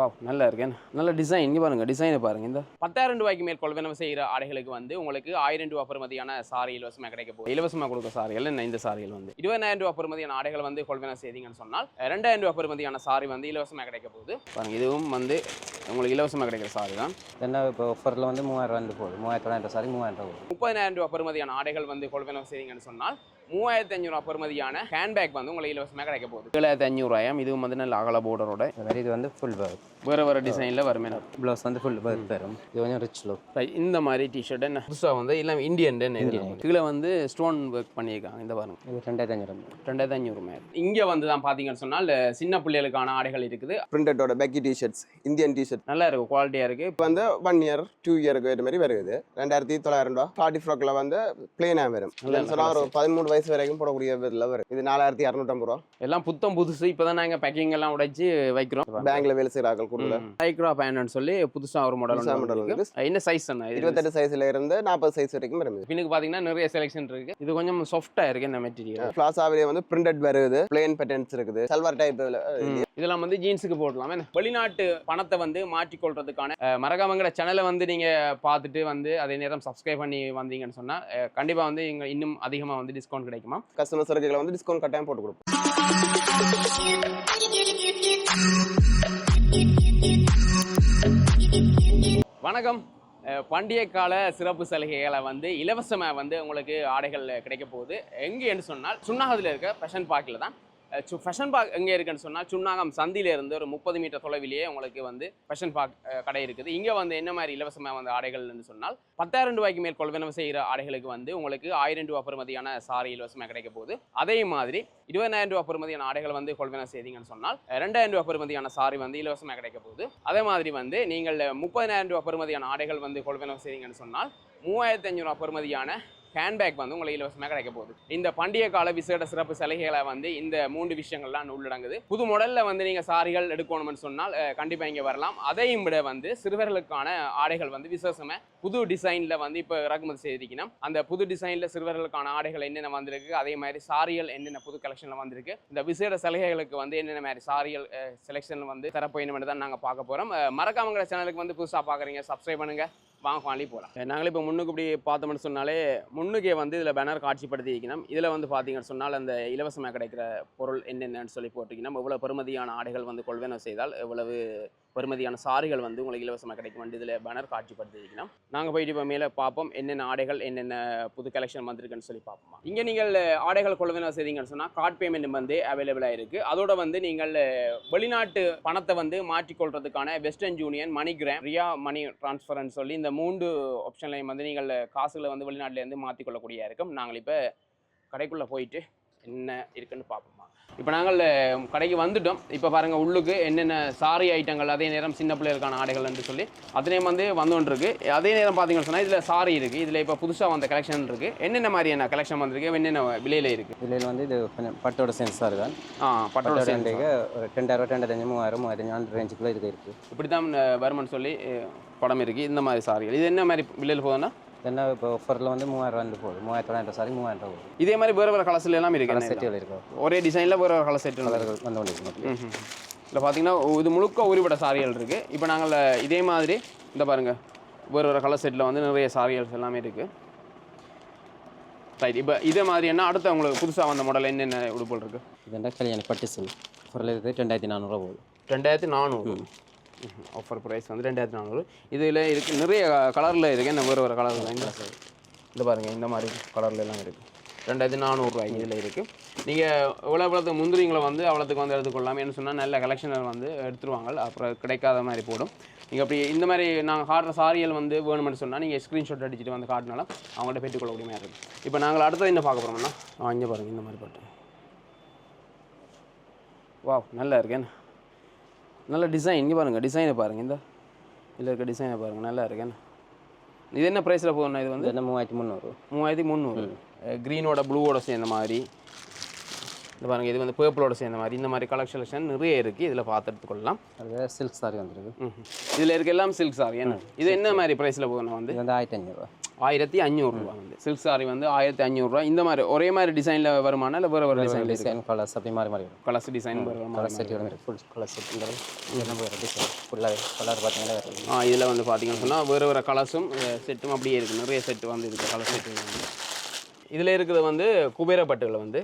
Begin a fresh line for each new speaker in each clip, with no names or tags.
Wow நல்லா இருக்கேன். நல்ல டிசைன் இங்கே பாருங்க, டிசைனை பாருங்க. இந்த 10,000 ரூபாய்க்கு மேல் கொள்வனவு செய்கிற ஆடைகளுக்கு வந்து உங்களுக்கு 1000 ரூபாய் பெறுமதியான சாரி இலவசமாக கிடைக்க போகுது. இலவசமாக கொடுக்க சாரிகள் என்ன இந்த சாரிகள் வந்து 20,000 ரூபாய் பெறுமதியான ஆடைகள் வந்து கொள்வனவு செய்தீங்கன்னு சொன்னால் 2,000 ரூபாய் பெறுமதியான சாரி வந்து இலவசமாக கிடைக்க போகுது. பாருங்க, இதுவும் வந்து உங்களுக்கு இலவசமாக கிடைக்கிற சாரி தான்.
என்ன இப்போ ஆஃபரில் வந்து 3000 போகுது, 3000 சாரி 3000 போகுது.
30,000 ரூபாய் பெறுமதியான ஆடைகள் வந்து கொள்வனவு செய்தீங்கன்னு சொன்னால் 3,500 ரூபாய் பெறுமதியான ஹேண்ட்பேக் வந்து உங்களுக்கு இலவசமாக கிடைக்க போகுது. 7,500 ரூபாயாம். இதுவும் வந்து நல்ல அகல போர்டரோட
இது வந்து ஃபுல் ஒர்க்,
வேறு டிசைனில் வருமே.
ப்ளவுஸ் வந்து ஃபுல் ஒர்க் வரும். இது கொஞ்சம் ரிச் லுக்.
இந்த மாதிரி டிஷர்ட் என்ன புதுசாக வந்து எல்லாம் இந்தியன் இதில் வந்து ஸ்டோன் ஒர்க் பண்ணியிருக்காங்க. இந்த பாருங்க,
இது 2,500
2,500 இங்கே வந்து தான் பார்த்தீங்கன்னு சொன்னால் சின்ன பிள்ளைகளுக்கான ஆடைகள் இருக்குது.
பிரிண்டடோட பேக்கி டிஷர்ட்ஸ், இந்தியன் டிஷர்ட்
நல்லா இருக்கும், குவாலிட்டியாக இருக்குது.
இப்போ வந்து 1 இயர் 2 இயருக்கு ஏற்ற மாதிரி வருது. 2,900 ரூபா. பார்ட்டி ஃப்ராக்ல வந்து பிளேனாக வரும். சொன்னால் ஒரு 13 வயசு வரைக்கும் போடக்கூடிய இதில் வரும். இது 4,250 ரூபா.
எல்லாம் புத்தம் புதுசு. இப்போ தான் நாங்கள் பேக்கிங் எல்லாம் உடைச்சு வைக்கிறோம்.
பேங்க்ல வேலை செய்கிறார்கள் கூட
மைக்ரோ பேண்ட்னு சொல்லி புதுசாக ஒரு மாடல் வந்து என்ன சைஸ் என்ன
28 சைஸ்ல இருந்து 40 சைஸ் வரைக்கும் வருது.
பின்னுக்கு பார்த்தீங்கன்னா நிறைய செலெக்ஷன் இருக்கு. இது கொஞ்சம் சாஃப்டாக இருக்கு இந்த மெட்டீரியல்.
பிளாசாவிலே வந்து பிரிண்டட் வருது, பிளேன் பேட்டர்ன்ஸ் இருக்குது, சல்வார் டைப்.
இதெல்லாம் வந்து ஜீன்ஸுக்கு போடலாம். வெளிநாட்டு பணத்தை வந்து மாற்றிக்கொள்றதுக்கான மறக்காமங்கிற சேனலை வந்து நீங்க பார்த்துட்டு வந்து அதே நேரம் சப்ஸ்கிரைப் பண்ணி வந்தீங்கன்னு சொன்னா கண்டிப்பா வந்து இங்க இன்னும் அதிகமா வந்து டிஸ்கவுண்ட் கிடைக்குமா.
கஸ்டமர் சர்வீஸ்ல வந்து டிஸ்கவுண்ட் கட்டாயம் போட்டு கொடுப்போம்.
வணக்கம். பண்டிகை கால சிறப்பு சலுகைகளை வந்து இலவசமாக வந்து உங்களுக்கு ஆடைகள் கிடைக்க போகுது. எங்கேன்னு சொன்னால் சுன்னாகத்தில் இருக்க ஃபேஷன் பார்க்கில் தான். ஃபேஷன் பார்க் எங்கே இருக்குன்னு சொன்னால் சுன்னாகம் சந்தியிலேருந்து ஒரு 30 மீட்டர் தொலைவிலேயே உங்களுக்கு வந்து ஃபேஷன் பார்க் கடை இருக்குது. இங்கே வந்து என்ன மாதிரி இலவசமாக வந்து ஆடைகள்னு சொன்னால் 10,000 ரூபாய்க்கு மேல் கொள்வனவு செய்கிற ஆடைகளுக்கு வந்து உங்களுக்கு 1000 ரூபாய் பெறுமதியான சாரி இலவசமாக கிடைக்க போகுது. அதே மாதிரி 20,000 ரூபாய் பெறுமதியான ஆடைகள் வந்து கொள்வனவு செய்தீங்கன்னு சொன்னால் 2,000 ரூபாய் பெறுமதியான சாரி வந்து இலவசமாக கிடைக்க போகுது. அதே மாதிரி வந்து நீங்கள் 30,000 ரூபாய் பெறுமதியான ஆடைகள் வந்து கொள்வனவு செய்தீங்கன்னு சொன்னால் 3,500 ரூபாய் பெறுமதியான ஹேண்ட்பேக் வந்து உங்களுக்கு இலவசமாக கிடைக்க போகுது. இந்த பண்டிகை கால விசேட சிறப்பு சலுகைகளை வந்து இந்த 3 விஷயங்கள்லாம் உள்ளடங்குது. புது மாடலில் வந்து நீங்கள் சாரிகள் எடுக்கணும்னு சொன்னால் கண்டிப்பாக இங்கே வரலாம். அதையும் விட வந்து சிறுவர்களுக்கான ஆடைகள் வந்து விசேஷமாக புது டிசைனில் வந்து இப்போ இறக்குமதி செய்திருக்கணும். அந்த புது டிசைனில் சிறுவர்களுக்கான ஆடைகள் என்னென்ன வந்திருக்கு, அதே மாதிரி சாரிகள் என்னென்ன புது கலெக்ஷனில் வந்திருக்கு, இந்த விசேட சலுகைகளுக்கு வந்து என்னென்ன மாதிரி சாரிகள் செலெக்ஷன் வந்து தரப்போயின்னு தான் நாங்கள் பார்க்க போகிறோம். மறக்காமங்கிற சேனலுக்கு வந்து புதுசாக பார்க்குறீங்க, சப்ஸ்கிரைப் பண்ணுங்கள். வாங்க வாங்கி போகலாம். நாங்களே இப்போ முன்னுக்கு இப்படி பார்த்தோம்னு சொன்னாலே முன்னுக்கே வந்து இதில் பேனர் காட்சிப்படுத்தி இருக்கணும். இதில் வந்து பார்த்தீங்கன்னு சொன்னால் அந்த இலவசமாக கிடைக்கிற பொருள் என்னென்னு சொல்லி போட்டிருக்கணும். எவ்வளோ பெறுமதியான ஆடைகள் வந்து கொள்வனவு செய்தால் எவ்வளவு பெறுமதியான சாரிகள் வந்து உங்களுக்கு இலவசமாக கிடைக்கும் இதில் பேனர் காட்சிப்படுத்தி இருக்கணும். நாங்கள் போயிட்டு இப்போ மேலே பார்ப்போம் என்னென்ன ஆடைகள் என்னென்ன புது கலெக்ஷன் வந்திருக்குன்னு சொல்லி பார்ப்போம். இங்கே நீங்கள் ஆடைகள் கொள்வனவு செய்தீங்கன்னு சொன்னால் கார்ட் பேமெண்ட் வந்து அவைலபிளாக இருக்குது. அதோட வந்து நீங்கள் வெளிநாட்டு பணத்தை வந்து மாற்றிக்கொள்றதுக்கான வெஸ்டர்ன் யூனியன், மணிகிராம், ரியா மணி டிரான்ஸ்ஃபர்னு சொல்லி இந்த 3 ஆப்ஷன்லையும் வந்து நீங்கள் காசுகளை வந்து வெளிநாட்டிலேருந்து மாற்றிக்கொள்ளக்கூடிய இருக்கும். நாங்கள் இப்போ கடைக்குள்ளே போயிட்டு என்ன இருக்குன்னு பார்ப்போமா. இப்போ நாங்கள் கடைக்கு வந்துட்டோம். இப்போ பாருங்கள் உள்ளுக்கு என்னென்ன சாரி ஐட்டங்கள், அதே நேரம் சின்ன பிள்ளைகளுக்கான ஆடைகள்னு சொல்லி அத்தனையும் வந்து வந்துருக்கு. அதே நேரம் பார்த்தீங்கன்னு சொன்னால் இதில் சாரி இருக்குது. இதில் இப்போ புதுசாக வந்த கலெக்ஷன் இருக்குது. என்னென்ன மாதிரியான கலெக்ஷன் வந்திருக்கு, என்னென்ன விலையில் இருக்குது.
விலையில் வந்து இது கொஞ்சம் பட்டோட சென்ஸாக இருக்கான்.
பட்டோட
சென்ஸுக்கு ஒரு 2,000, 2,500, 3,000, 3,500 ரேஞ்சுக்குள்ளே இருக்குது.
இப்படி தான் வருமானு சொல்லி படம் இருக்குது. இந்த மாதிரி சாரிகள் இது என்ன மாதிரி விலையில் போகுதுன்னா
என்ன இப்போ ஆஃபரில் வந்து 3,000 போகுது, 3,900 சாரி 3,000 போகுது.
இதே மாதிரி வேறு கலர்ஸில் எல்லாம் இருக்குது.
செட்டுகள் இருக்கும்,
ஒரே டிசைனில் வேறு கலர் செட்டு
கலர்கள் வந்து கொண்டு இருக்கு.
இல்லை பார்த்தீங்கன்னா இது முழுக்க உருவிட சாரிகள் இருக்குது. இப்போ நாங்கள் இதே மாதிரி இந்த பாருங்கள் வேறு கலர் செட்டில் வந்து நிறைய சாரிகள் எல்லாமே இருக்குது. ரைட். இப்போ இதே மாதிரி என்ன அடுத்த உங்களுக்கு புதுசாக வந்த மாடல் என்னென்ன உடுப்புகள் இருக்குது.
இதுண்டா கல்யாணி பட்டு சில் ஆஃபரில் இருக்குது. 2,400 போகுது.
2,400 ஆஃபர் ப்ரைஸ் வந்து 2,400. இதில் இருக்குது நிறைய கலரில் இருக்குது. என்ன வேறு கலர் தான் இந்த பாருங்கள் இந்த மாதிரி கலரில் எல்லாம் இருக்குது. 2,400 ரூபாய்க்கு இதில் இருக்குது. நீங்கள் எவ்வளோத்துக்கு முந்திரிங்களை வந்து அவ்வளோத்துக்கு வந்து எடுத்துக்கொள்ளலாம். என்ன சொன்னால் நல்ல கலெக்ஷனை வந்து எடுத்துருவாங்க. அப்புறம் கிடைக்காத மாதிரி போடும். நீங்கள் அப்படி இந்த மாதிரி நாங்கள் காட்டுற சாரிகள் வந்து வேணுமென்னு சொன்னால் நீங்கள் ஸ்க்ரீன்ஷாட் அடிச்சுட்டு வந்து காட்டினாலும் அவங்கள்ட்ட பெற்றுக்கொள்ளக்கூடிய மாதிரி இருக்கும். இப்போ நாங்கள் அடுத்தது என்ன பார்க்க போகிறோம்னா இங்கே பாருங்கள் இந்த மாதிரி பாட்டு. வாவ் நல்லா இருக்கேன். நல்ல டிசைன் இங்கே பாருங்கள், டிசைனை பாருங்கள். இந்த இதில் இருக்க டிசைனை பாருங்கள், நல்லா இருக்கேன். இது என்ன ப்ரைஸில் போகணும்? இது வந்து
3,300.
3,300. க்ரீனோட ப்ளூவோட சேர்ந்த மாதிரி இந்த பாருங்கள் இது வந்து பேர்பிளோட சேர்ந்த மாதிரி இந்த மாதிரி கலெக்ஷன் நிறைய இருக்குது. இதில் பார்த்து எடுத்துக்கொள்ளலாம்.
அது சில்க் சாரி வந்துருக்கு.
இதில் இருக்க எல்லாம் சில்க் சாரி. என்ன இது என்ன மாதிரி ப்ரைஸில் போகணும் வந்து?
இது வந்து 1500 ரூபா.
1500 வந்து சில்க் சாரி வந்து 1500 இந்த மாதிரி ஒரே மாதிரி டிசைனில் வருமானா இல்லை வேறு டிசைன்?
டிசைன் கலர்ஸ் அப்படி மாறி மாறி வரும்.
கலர்ஸ் டிசைன்
கலர் செட்டோட மாதிரி ஃபுல் கலர் செட்டுங்கிறது இதெல்லாம் வேறு டிசைன் ஃபுல்லாக கலர் பார்த்தீங்கன்னா வேறு.
இதில் வந்து பார்த்தீங்கன்னு சொன்னால் வேறு கலர்ஸும் செட்டும் அப்படியே இருக்குது. நிறைய செட்டு வந்து இருக்குது கலர் செட்டு வந்து. இதில் இருக்கிறது வந்து குபேரப்பட்டுகள் வந்து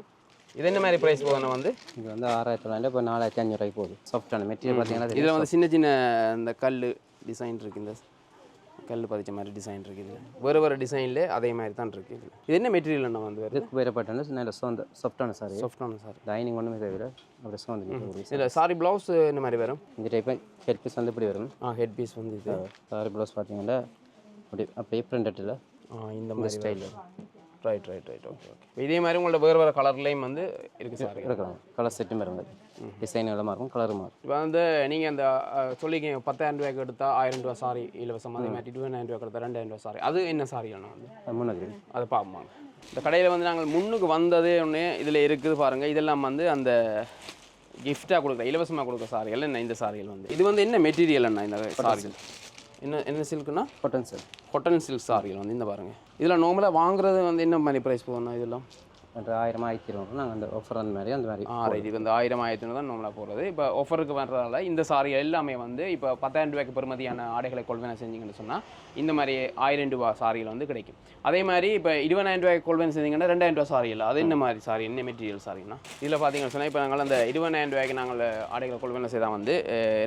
இது என்ன மாதிரி ப்ரைஸ் போகணும் வந்து?
இது வந்து 6900 இப்போ 4500 ரூபாய்க்கு போகுது. சாஃப்டான மெட்டீரியல் பார்த்தீங்கன்னா
இதில் வந்து சின்ன சின்ன இந்த கல் டிசைன் இருக்குது. இந்த கல் பதிச்ச மாதிரி டிசைன் இருக்குது. வேறு டிசைனில் அதே மாதிரி தான் இருக்குது. இது என்ன மெட்டீரியல் என்ன வந்து வருது?
குபேரப்பட்டு நல்ல சாஃப்டான சாரி.
சாஃப்டான சாரி.
லைனிங் ஒன்றுமே தேவையில்லை. அப்படியே சோந்து
இதில் சாரி ப்ளவுஸ் இந்த மாதிரி வரும்.
இந்த டைப்பு ஹெட் பீஸ் வந்து இப்படி வரும்.
ஹெட் பீஸ் வந்து இது
சாரி ப்ளவுஸ் பார்த்தீங்கன்னா அப்படியே பிரிண்டட்டில்
இந்த மாதிரி ஸ்டைல். ரைட். ஓகே. இதே மாதிரி உங்களோட வேறு கலர்லேயும் வந்து இருக்குது சாரி.
இருக்கலாம். கலர் செட்டும் இருக்கும். டிசைன் எல்லாம் இருக்கும். கலரும் மாறும்.
இப்போ வந்து நீங்கள் அந்த சொல்லிக்கிங்க 10,000 ரூபாய்க்கு எடுத்தால் 1000 ரூபா சாரி இலவசம். அதே மாதிரி 20,000 ரூபாய்க்கு எடுத்தால் 2,000 ரூபா சாரி. அது என்ன சாரி வேணும் வந்து?
முன்னாடி
அதை பார்ப்போம். இந்த கடையில் வந்து நாங்கள் முன்னுக்கு வந்ததே ஒன்று இதில் இருக்குது பாருங்கள். இதெல்லாம் வந்து அந்த கிஃப்டாக கொடுக்குற இலவசமாக கொடுக்குற சாரிகள். என்ன இந்த சாரிகள் வந்து இது வந்து என்ன மெட்டீரியல் என்ன இந்த சாரிகள்? என்ன சில்க்குன்னா
காட்டன் சில்க்.
காட்டன் சில்க் சாரிகள் வந்து இந்த பாருங்கள். இதில் நார்மலாக வாங்குறது வந்து என்ன மாதிரி ப்ரைஸ் போகணும்? இதெல்லாம்
1000 1200 நாங்கள் அந்த ஆஃபர் அந்த மாதிரி
ரைட். இது வந்து 1000 1500 தான் நார்மலாக போகிறது. இப்போ ஆஃபருக்கு வர்றதால இந்த சாரி எல்லாமே வந்து இப்போ 10,000 ரூபாய்க்கு பெறுமதியான ஆடைகளை கொள்வனை செஞ்சீங்கன்னு சொன்னால் இந்த மாதிரி 1000 ரூபா சாரிகள் வந்து கிடைக்கும். அதே மாதிரி இப்போ 20,000 ரூபாய்க்கு கொள்வனை செஞ்சீங்கன்னா 2,000 ரூபா சாரி இல்லை. அது என்ன மாதிரி சாரி? என்ன மெட்டீரியல் சாரின்னா இதில் பார்த்தீங்கன்னு சொன்னால் இப்போ நாங்கள் அந்த 20,000 ரூபாய்க்கு நாங்கள் ஆடைகளை கொள்வனை செய்தால் வந்து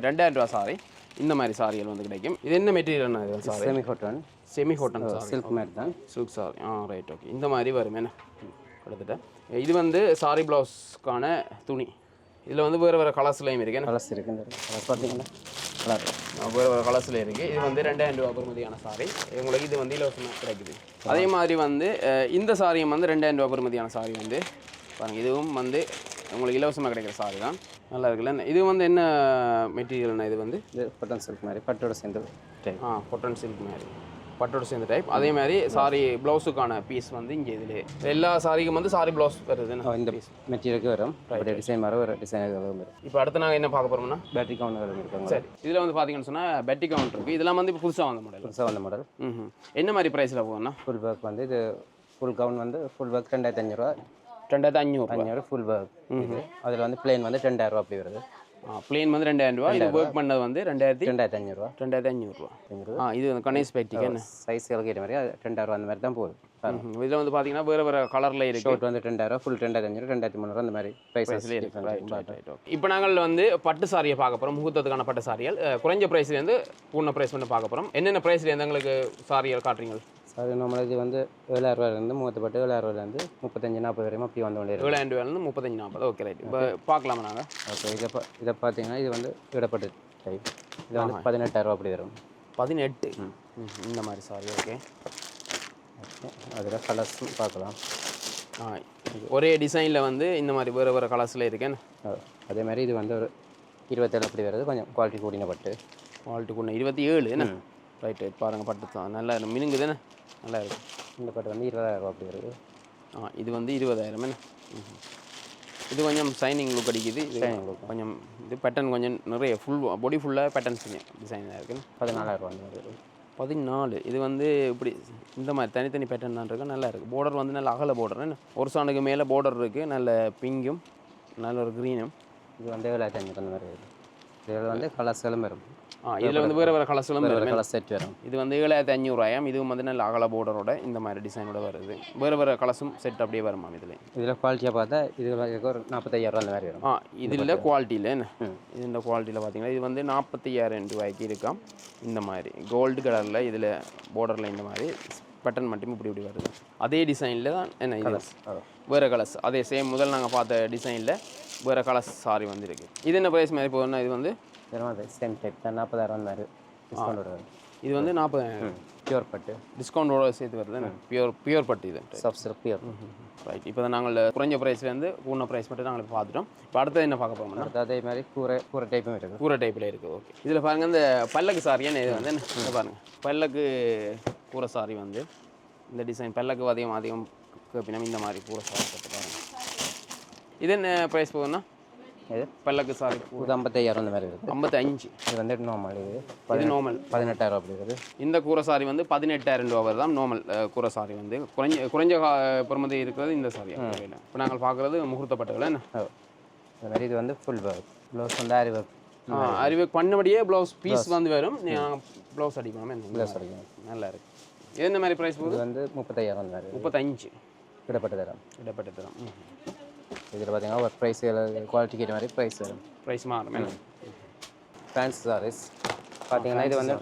2,000 ரூபா சாரி இந்த மாதிரி சாரிகள் வந்து கிடைக்கும். இது என்ன மெட்டீரியல்னா? இது சாரி செமி காட்டன்
சில்க் மாதிரி தான்.
Silk sorry. ரைட். ஓகே. இந்த மாதிரி வரும் என்ன கிட்டத்தட்ட. இது வந்து சாரி ப்ளவுஸ்க்கான துணி. இதில் வந்து வேறு கலர்ஸ்லையும் இருக்குது.
கலர்ஸ் இருக்குது. கலர் பார்த்தீங்கன்னா கலர்
வேறு கலர்ஸில் இருக்குது. இது வந்து 2,000 ரூபா பெறுமதியான சாரி. உங்களுக்கு இது வந்து இலவசமாக கிடைக்குது. அதே மாதிரி வந்து இந்த சாரியும் வந்து 2,000 ரூபா பெறுமதியான சாரி வந்து பாருங்கள். இதுவும் வந்து உங்களுக்கு இலவசமாக கிடைக்கிற சாரி தான். நல்லா இருக்குல்ல. இது வந்து என்ன மெட்டீரியல்னா? இது வந்து
காட்டன் சில்க் மாதிரி பட்டோட சேர்ந்து டைப்.
காட்டன் சில்க் மாதிரி பட்டோட சேர்ந்த டைப். அதே மாதிரி சாரி ப்ளவுஸுக்கான பீஸ் வந்து இங்கே இதில் எல்லா சாரிக்கும் வந்து சாரி ப்ளவுஸ் வருது.
இந்த மெட்டீரியலுக்கு வரும். டிசைன் மாதிரி ஒரு டிசைன் வரும்.
இப்போ அடுத்து நாங்கள் என்ன பார்க்க போகிறோம்னா
பேட்டரி கவுண்டர் இருக்காங்க.
சரி. இதில் வந்து பார்த்தீங்கன்னு சொன்னால் பேட்டரி கவுண்டர் இருக்குது. இதெல்லாம் வந்து இப்போ புதுசாக வந்த மாடல். என்ன மாதிரி ப்ரைஸில் போகும்னா?
ஃபுல் ஒர்க் வந்து இது ஃபுல் கவுன் வந்து ஃபுல் ஒர்க் 2,500 ரூபா.
2,500
ஃபுல் ஒர்க். அதில் வந்து பிளேன் வந்து 2,000 ரூபா அப்படி வருது.
பிளேன் வந்து 2,000 ரூபா. இது ஒர்க் பண்ணது வந்து
2,500 ரூபா.
2,500 ரூபா. இது வந்து கணேஷ் பேட்டிக்கு என்ன
சைஸ் கேட்ட மாதிரி 2,000 ரூபா அந்த மாதிரி தான் போகுது.
இதில் வந்து பார்த்தீங்கன்னா வேறு கலரில் இருக்குது.
ஷோர்ட் வந்து 2,000 ஃபுல் 2,500 2,300 அந்த மாதிரி ப்ரைஸில்
இருக்குது. இப்போ நாங்கள் வந்து பட்டு சாரியை பார்க்க போகிறோம். முகூர்த்தத்துக்கான பட்டு சாரிகள் குறைஞ்ச ப்ரைஸ்லேருந்து பூர்ண ப்ரைஸ் வந்து பார்க்க போகிறோம். என்னென்ன ப்ரைஸ்லேருந்து எங்களுக்கு சாரிகள் காட்டுறீங்க?
சாரி நம்மளுக்கு வந்து 7,000 ரூபாயிலேருந்து முகூர்த்தப்பட்டு 7,000 ரூபாயிலேருந்து 35-40 வரையும் அப்படி வந்து கொண்டே
7,000 ரூபாயிலேருந்து 35-40. Okay right. இப்போ பார்க்கலாமா நாங்கள்?
ஓகே. இதை பார்த்தீங்கன்னா இது வந்து இடப்பட்டு டைப். இது வந்து 18,000 ரூபா அப்படி வரும்.
18 இந்த மாதிரி சாரி. ஓகே.
அதில் கலர்ஸும் பார்க்கலாம்.
ஒரே டிசைனில் வந்து இந்த மாதிரி வேறு கலர்ஸில் இருக்கேன்.
அதே மாதிரி இது வந்து ஒரு 27 அப்படி வருது. கொஞ்சம் குவாலிட்டி கூடின பட்டு.
குவாலிட்டி கூடின 27 என்ன? ரைட். பாருங்கள் பட்டு தான் நல்லா மினுங்குது என்ன? நல்லா இருக்குது.
இந்த பட்டு வந்து 20,000 ரூபா அப்படி வருது.
இது வந்து 20,000 என்ன? இது கொஞ்சம் ஷைனிங் லுக் அடிக்குது. இது கொஞ்சம் இது பேட்டர்ன் கொஞ்சம் நிறைய ஃபுல் பாடி ஃபுல்லாக பேட்டர்ன்ஸ் டிசைனாக இருக்குது.
14,000 ரூபா அந்த மாதிரி.
14. இது வந்து இப்படி இந்த மாதிரி தனித்தனி பேட்டர்ன் தான் இருக்குது. நல்லா இருக்குது. பார்டர் வந்து நல்ல அகல பார்டர் என்ன? ஒரு சாணுக்கு மேலே பார்டர் இருக்குது. நல்ல பிங்கும் நல்ல ஒரு க்ரீனும்.
இது வந்து 7,500 அந்த மாதிரி இருக்குது. இதில் வந்து கலர்ஸ்களும் வரும்.
இதில் வந்து வேறு கலர்ஸ்களும்
கலர் செட் வரும்.
இது வந்து 7,500 ரூபாயாம். இதுவும் வந்து நல்ல அகல பார்டரோட இந்த மாதிரி டிசைனோட வருது. வேறு கலர்ஸும் செட் அப்படியே வருமா? இதில்
குவாலிட்டியாக பார்த்தா இது ஒரு 45,000 ரூபா அந்த மாதிரி வரும்.
இதில் குவாலிட்டியில் என்ன? இந்த குவாலிட்டியில் பார்த்தீங்கன்னா இது வந்து 45,000 ரூபாய்க்கு இருக்காம். இந்த மாதிரி கோல்டு கலரில் இதில் பார்டரில் இந்த மாதிரி பேட்டர்ன் மட்டும் இப்படி வருது. அதே டிசைனில் தான் என்ன இது வேறு கலர்ஸ் அதே சேம் முதல் நாங்கள் பார்த்த டிசைனில் வேறு கலர்ஸ் சாரி வந்துருக்கு. இது என்ன ப்ரைஸ் மாதிரி போகுதுன்னா இது வந்து
சேம் டைப் தான் 40,000 அந்த மாதிரி டிஸ்கவுண்ட் வருது.
இது வந்து 40,000
பியூர் பட்டு
டிஸ்கவுண்டோட சேர்த்து வருது. பியூர் பட்டு இது
சாஃப்ட் சில்க் பியூர்.
ரைட். இப்போ தான் நாங்கள் குறைஞ்ச ப்ரைஸ்லேருந்து பூர்ண ப்ரைஸ் மட்டும் நாங்கள் பார்த்துட்டோம். இப்போ அடுத்தது என்ன பார்க்க போகிறோம்னா
அதே மாதிரி கூரை டைப்பும் இருக்குது.
கூரை டைப்பில் இருக்குது. ஓகே. இதில் பாருங்கள் இந்த பல்லக்கு சாரியான இது வந்து என்ன பாருங்கள் பல்லக்கு கூரை சாரி வந்து இந்த டிசைன் பல்லக்கு அதிகம் கேட்பினோம். இந்த மாதிரி கூரை சாரி போட்டு பாருங்கள். இது என்ன ப்ரைஸ் போகுதுண்ணா
இது
பல்லக்கு சாரி
இது 55,000 அந்த மாதிரி இருக்குது.
55.
இது வந்து நார்மல் இது
இது நார்மல்
18,000 அப்படி இருக்குது.
இந்த கூரை சாரி வந்து 18,000 ரூபா தான் நார்மல் கூரை சாரி வந்து குறைஞ்ச பெறுமதி இருக்கிறது இந்த சாரி. இப்போ நாங்கள் பார்க்குறது முகூர்த்தப்பட்டுகள் என்ன
அது மாதிரி இது வந்து ஃபுல் ஒர்க் ப்ளவுஸ் வந்து ஆரி ஒர்க்.
அறிவு பண்ணபடியே ப்ளவுஸ் பீஸ் வந்து வரும். ப்ளவுஸ் அடிக்கணுமே
ப்ளவுஸ் அடிக்கணும்.
நல்லா இருக்கு. இது என்ன மாதிரி ப்ரைஸ் போகுது?
இது வந்து 35,000 அந்த மாதிரி
35
இடப்பட்ட தரம்.
இடப்பட்ட தரம்.
இதில் பார்த்தீங்கன்னா ஒரு ப்ரைஸ் குவாலிட்டிக்கு ஏற்ற மாதிரி ப்ரைஸ் வரும்.
ப்ரைஸ் மாறும்.
ஃபேன்சி சாரீஸ் பார்த்தீங்கன்னா இது வந்து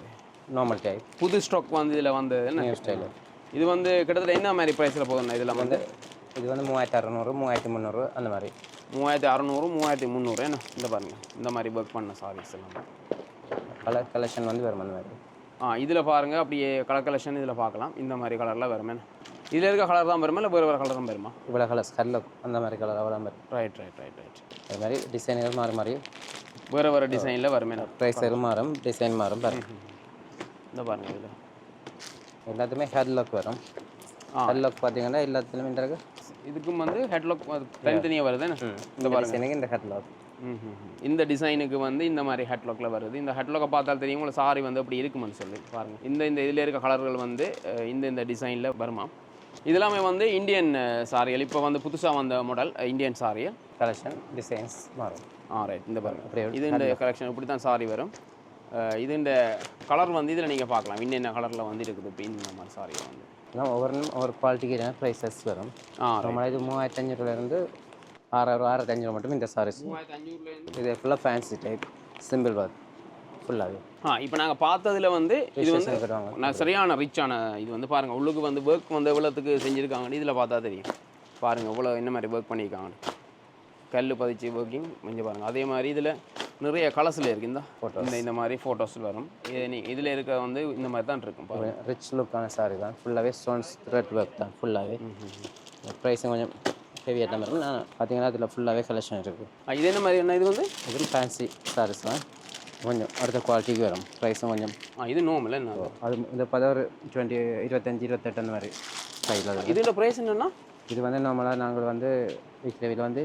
நார்மல் டைப்
புது ஸ்டாக் வந்து இதில் வந்து என்ன
நியூ ஸ்டைலு.
இது வந்து கிட்டத்தட்ட என்ன மாதிரி ப்ரைஸில் போகுதுண்ணா? இதில் வந்து
இது வந்து 3600 3300 அந்த மாதிரி
3600 3300 என்ன இந்த பாருங்கள் இந்த மாதிரி ஒர்க் பண்ண சாரீஸ் எல்லாம்
கலர் கலெக்ஷன் வந்து வரும் அந்த மாதிரி.
இதில் பாருங்கள் அப்படியே கலர் கலெக்ஷன் இதில் பார்க்கலாம். இந்த மாதிரி கலரில் வருமே. இதில் இருக்க கலர் தான் வருமா இல்லை வேறு வேறு கலர் தான் வருமா?
இவ்வளோ கலர்ஸ் கல்லக் அந்த மாதிரி கலர் அவ்வளோ மாதிரி.
ரைட்.
அது மாதிரி டிசைன்கள் மாறி மாறி
வேறு டிசைனில் வருமே.
ப்ரைஸ் மாறும், டிசைன் மாறும் பாருங்க.
இந்த பாருங்கள் இதில்
எல்லாத்துமே ஹெட்லாக் வரும். ஹெட்லாக் பார்த்தீங்கன்னா எல்லாத்துலேயுமே இருக்குது.
இதுக்கும் வந்து ஹெட்லாக் தனித்தனியாக வருது. இந்த பாருங்க
இந்த ஹெட்லாக்
இந்த டிசைனுக்கு வந்து இந்த மாதிரி ஹெட்லாக்ல வருது. இந்த ஹெட்லாக்கை பார்த்தால் தெரியும் உங்களுக்கு சாரி வந்து அப்படி இருக்குமென்னு சொல்லி பாருங்கள். இந்த இதில் இருக்க கலர்கள் வந்து இந்த டிசைனில் வருமா. இதெல்லாமே வந்து இந்தியன் சாரிகள். இப்போ வந்து புதுசாக வந்த மாடல் இந்தியன் சாரிகள்
கலெக்ஷன் டிசைன்ஸ் மாறும்.
ரைட். இந்த பாருங்கள் இது இந்த கலெக்ஷன் இப்படி தான் சாரி வரும். இது இந்த கலர் வந்து இதில் நீங்கள் பார்க்கலாம் என்னென்ன கலரில் வந்து இருக்குது. இப்போ இந்த மாதிரி சாரியை வந்து
ஒவ்வொரு குவாலிட்டிக்கு ப்ரைஸஸ் வரும். இது 3500 6000 6500 மட்டும் இந்த சாரீஸ். இது ஃபுல்லாக ஃபேன்சி டைப் சிம்பிள் ஒர்க் ஃபுல்லாகவே.
இப்போ நாங்கள் பார்த்ததில் வந்து இது வந்து நான் சரியான ரிச்சான இது வந்து பாருங்கள். உள்ளுக்கு வந்து ஒர்க் வந்து எவ்வளோத்துக்கு செஞ்சுருக்காங்கன்னு இதில் பார்த்தா தெரியும். பாருங்கள் எவ்வளோ என்ன மாதிரி ஒர்க் பண்ணியிருக்காங்கன்னு. கல் பதிச்சு ஒர்க்கிங் கொஞ்சம் பாருங்கள். அதே மாதிரி இதில் நிறைய கலர்ஸில் இருக்குது. இந்த ஃபோட்டோ இந்த மாதிரி ஃபோட்டோஸில் வரும். இதில் இருக்க வந்து இந்த மாதிரி தான் இருக்கும்.
ரிச் லுக்கான சாரி தான் ஃபுல்லாகவே ஸ்டோன்ஸ் த்ரெட் ஒர்க் தான் ஃபுல்லாகவே. ப்ரைஸும் கொஞ்சம் ஹெவியாக தான் இருக்கும். நான் பார்த்தீங்கன்னா அதில் ஃபுல்லாகவே கலெக்ஷன் இருக்குது.
இது என்ன மாதிரி என்ன இது வந்து
இது ஃபேன்சி சாரீஸ் தான் கொஞ்சம் அடுத்த குவாலிட்டிக்கு வரும். ப்ரைஸும் கொஞ்சம்
இது நார்மல் என்ன
அது இந்த 20 25 28 அந்த மாதிரி சைடில்.
இதோட ப்ரைஸ் என்னென்னா
இது வந்து நார்மலாக நாங்கள் வந்து விற்கிறவில் வந்து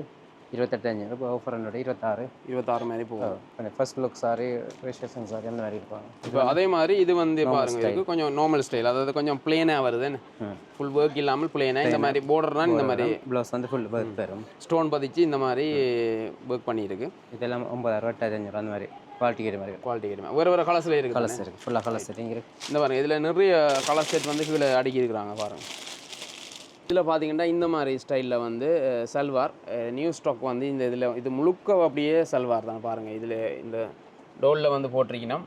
28,500 இப்போ ஆஃபர் 26
மாதிரி போகும்.
கொஞ்சம் first look sorry reception sorry அந்த மாதிரி இருப்பாங்க.
இப்போ அதே மாதிரி இது வந்து பாருங்க இதுக்கு கொஞ்சம் நார்மல் ஸ்டைல். அதாவது கொஞ்சம் பிளேனாக வருது. ஃபுல் ஒர்க் இல்லாமல் பிளேனாக இந்த மாதிரி border தான் இந்த மாதிரி
ப்ளவுஸ் வந்து ஃபுல் ஒர்க் தரும்.
ஸ்டோன் பதிச்சு இந்த மாதிரி ஒர்க் பண்ணியிருக்கு.
இதெல்லாம் 9,000 8,500 அந்த மாதிரி குவாலிட்டி
மாதிரி வேறு கலர்ஸில் இருக்குது.
கலர்ஸ் இருக்குது ஃபுல்லாக கலர் செட்டிங் இருக்குது.
இந்த பாருங்க இதில் நிறைய கலர் செட் வந்து கீழே அடுக்கி இருக்கிறாங்க பாருங்கள். இதில் பார்த்தீங்கன்னா இந்த மாதிரி ஸ்டைலில் வந்து சல்வார் நியூ ஸ்டாக் வந்து இந்த இதில் இது முழுக்க அப்படியே சல்வார் தான் பாருங்கள். இதில் இந்த டோலில் வந்து போட்டிருக்கணும்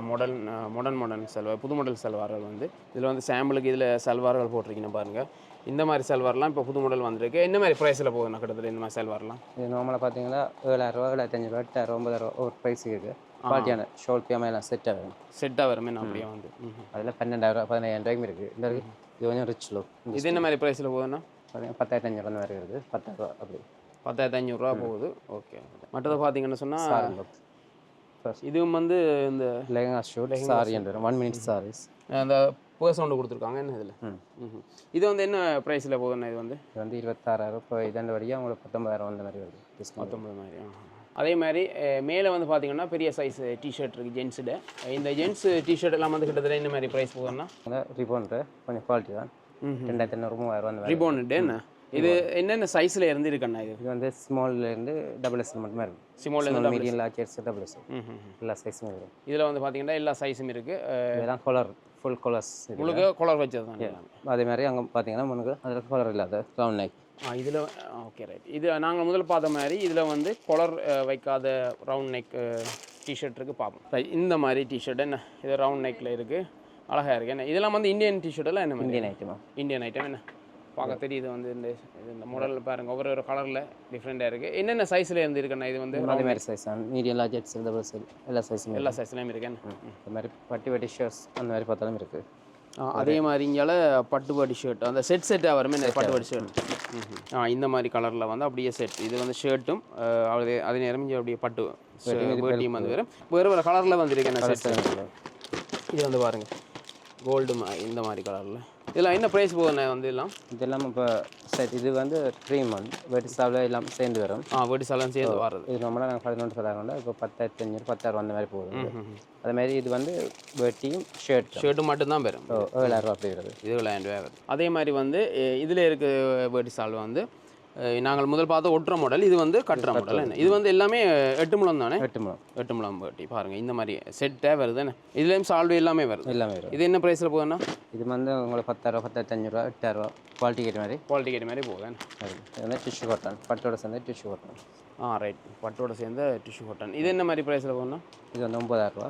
மாடர்ன் சல்வார் புது மாடல் சல்வார்கள் வந்து இதில் வந்து சாம்பிளுக்கு இதில் சல்வார்கள் போட்டிருக்கணும் பாருங்கள். இந்த மாதிரி சல்வார்லாம் இப்போ புது மாடல் வந்திருக்கு. என்ன மாதிரி ப்ரைஸில் போகுதுண்ணா கிட்டத்தட்ட இந்த மாதிரி சல்வார்லாம்?
இது நார்மலாக பார்த்தீங்கன்னா 7,000 7,500 8,000 9,000 ஒரு ப்ரைஸ் இருக்குது. குவாலிட்டியான ஷோல் பியாமெல்லாம் செட்டாக வருமே நான் அப்படியே வந்து அதில் 12,000 15,000 இருக்குது. இந்த இது கொஞ்சம் ரிச் லுக்.
இது என்ன மாதிரி ப்ரைஸில் போகுதுன்னா?
10,500 அந்த மாதிரி இருக்குது. 10,000 அப்படி
10,500 போகுது. ஓகே. மற்றது பார்த்தீங்கன்னு சொன்னால் இதுவும் வந்து இந்த
lehenga suit sorry 1 minute saris
அந்த பர்சவுண்டு கொடுத்துருக்காங்க. என்ன இதில் இது வந்து என்ன ப்ரைஸில் போகுதுண்ணா? இது வந்து
26,000 இப்போ இதன் வழியாக உங்களுக்கு 19,000 அந்த மாதிரி வருது.
19 மாதிரி. அதே மாதிரி மேலே வந்து பார்த்தீங்கன்னா பெரிய சைஸ் டிஷர்ட் இருக்குது ஜென்ஸுட. இந்த ஜென்ஸ் டிஷர்ட் எல்லாம் வந்து கிட்டத்தட்ட என்ன மாதிரி ப்ரைஸ் போகுதுன்னா?
ரிபோன்ட்டு கொஞ்சம் குவாலிட்டி தான் 2,500 3,000 அந்த மாதிரி.
ரிபோன்ட்டு என்ன இது என்னென்ன சைஸில் இருந்து இருக்குண்ணா? இது
வந்து ஸ்மால்லேருந்து XS மட்டுமே இருக்கும்.
ஸ்மால்லேருந்து
மீடியம் லார்ஜ் XS எல்லா சைஸும் இருக்கும்.
இதில் வந்து பார்த்தீங்கன்னா எல்லா சைஸும் இருக்குது.
இதெல்லாம் கலர் ஃபுல் கலர்ஸ்
முழுக்க கலர் வச்சது தான்.
அதே மாதிரி அங்கே பார்த்தீங்கன்னா முன்னுக்கு அதில் கலர் இல்லாத ரவுண்ட் நெக்.
இதில் ஓகே ரைட். இது நாங்கள் முதல்ல பார்த்த மாதிரி இதில் வந்து கொலர் வைக்காத ரவுண்ட் நெக் டிஷர்ட் இருக்குது பார்ப்போம். ரைட். இந்த மாதிரி டிஷர்ட் என்ன இது ரவுண்ட் நெக்கில் இருக்குது அழகாக இருக்குது. என்ன இதெல்லாம் வந்து இந்தியன் டிஷர்ட்டெல்லாம் என்ன
இந்தியன் ஐட்டமா?
இந்தியன் ஐட்டம் என்ன பார்க்க தெரியுது வந்து இந்த மாடல் பாருங்கள் ஒவ்வொரு கலரில் டிஃப்ரெண்ட்டாக இருக்குது. என்னென்ன சைஸில் இருந்து இருக்குண்ணா? இது வந்து
அதே மாதிரி சைஸ் மீடியம் லார்ஜ் XS எல்லா சைஸும்
எல்லா சைஸ்லையும் இருக்கேன்.
இந்த மாதிரி பட்டி ஷர்ட்ஸ் அந்த மாதிரி பார்த்தாலும் இருக்குது.
அதே மாதிரி இங்கால பட்டுப்பாடி ஷர்ட் அந்த செட்டாக வருமே பட்டுப்பாடி ஷர்ட். இந்த மாதிரி கலரில் வந்து அப்படியே செட். இது வந்து ஷர்ட்டும் அதே நேரம் இங்கே அப்படியே பட்டு வேட்டியும் வந்து வேறு கலரில் வந்துருக்கு. என்ன செட் இது வந்து பாருங்கள் கோல்டு இந்த மாதிரி கலரில் இதெல்லாம் என்ன ப்ரைஸ் போகுதுண்ணே வந்து எல்லாம்
இதெல்லாம் இப்போ செட் இது வந்து 3 மந்த் வெட்டிசாவில் எல்லாம் சேர்ந்து வரும்.
வெட்டிசாலாம் சேர்ந்து வர்றது.
இது நம்மளால் நாங்கள் 11 சொல்கிறாங்க. இப்போ 10,500 10,000 அந்த மாதிரி போகுது. அதேமாதிரி இது வந்து வெட்டியும் ஷர்ட்டு
மட்டும்தான் வரும்.
7,000 அப்படி வருது.
இது 7,000 வருது. அதே மாதிரி வந்து இதில் இருக்க வெட்டிசால் வந்து நாங்கள் முதல் பார்த்த ஒட்டுற மாடல், இது வந்து கட்டுற மாடல். என்ன இது வந்து எல்லாமே 8 முழம் தானே? 8 முழம் வேட்டி பாருங்கள். இந்த மாதிரி செட்டாக வருது என்ன, இதுலேயும் சால்வு எல்லாமே வருது. இது என்ன ப்ரைஸில் போகுதுன்னா? இது வந்து உங்களுக்கு 10,000 10,500 8,000 குவாலிட்டி கேட் மாதிரி போகுது. அது
டிஷ்யூ காட்டன், பட்டோட சேர்ந்து டிஷ்யூ காட்டன்.
ரைட், பட்டோட சேர்ந்த டிஷ்யூ காட்டன். இது என்ன மாதிரி ப்ரைஸில் போகுதுன்னா?
இது வந்து 9,000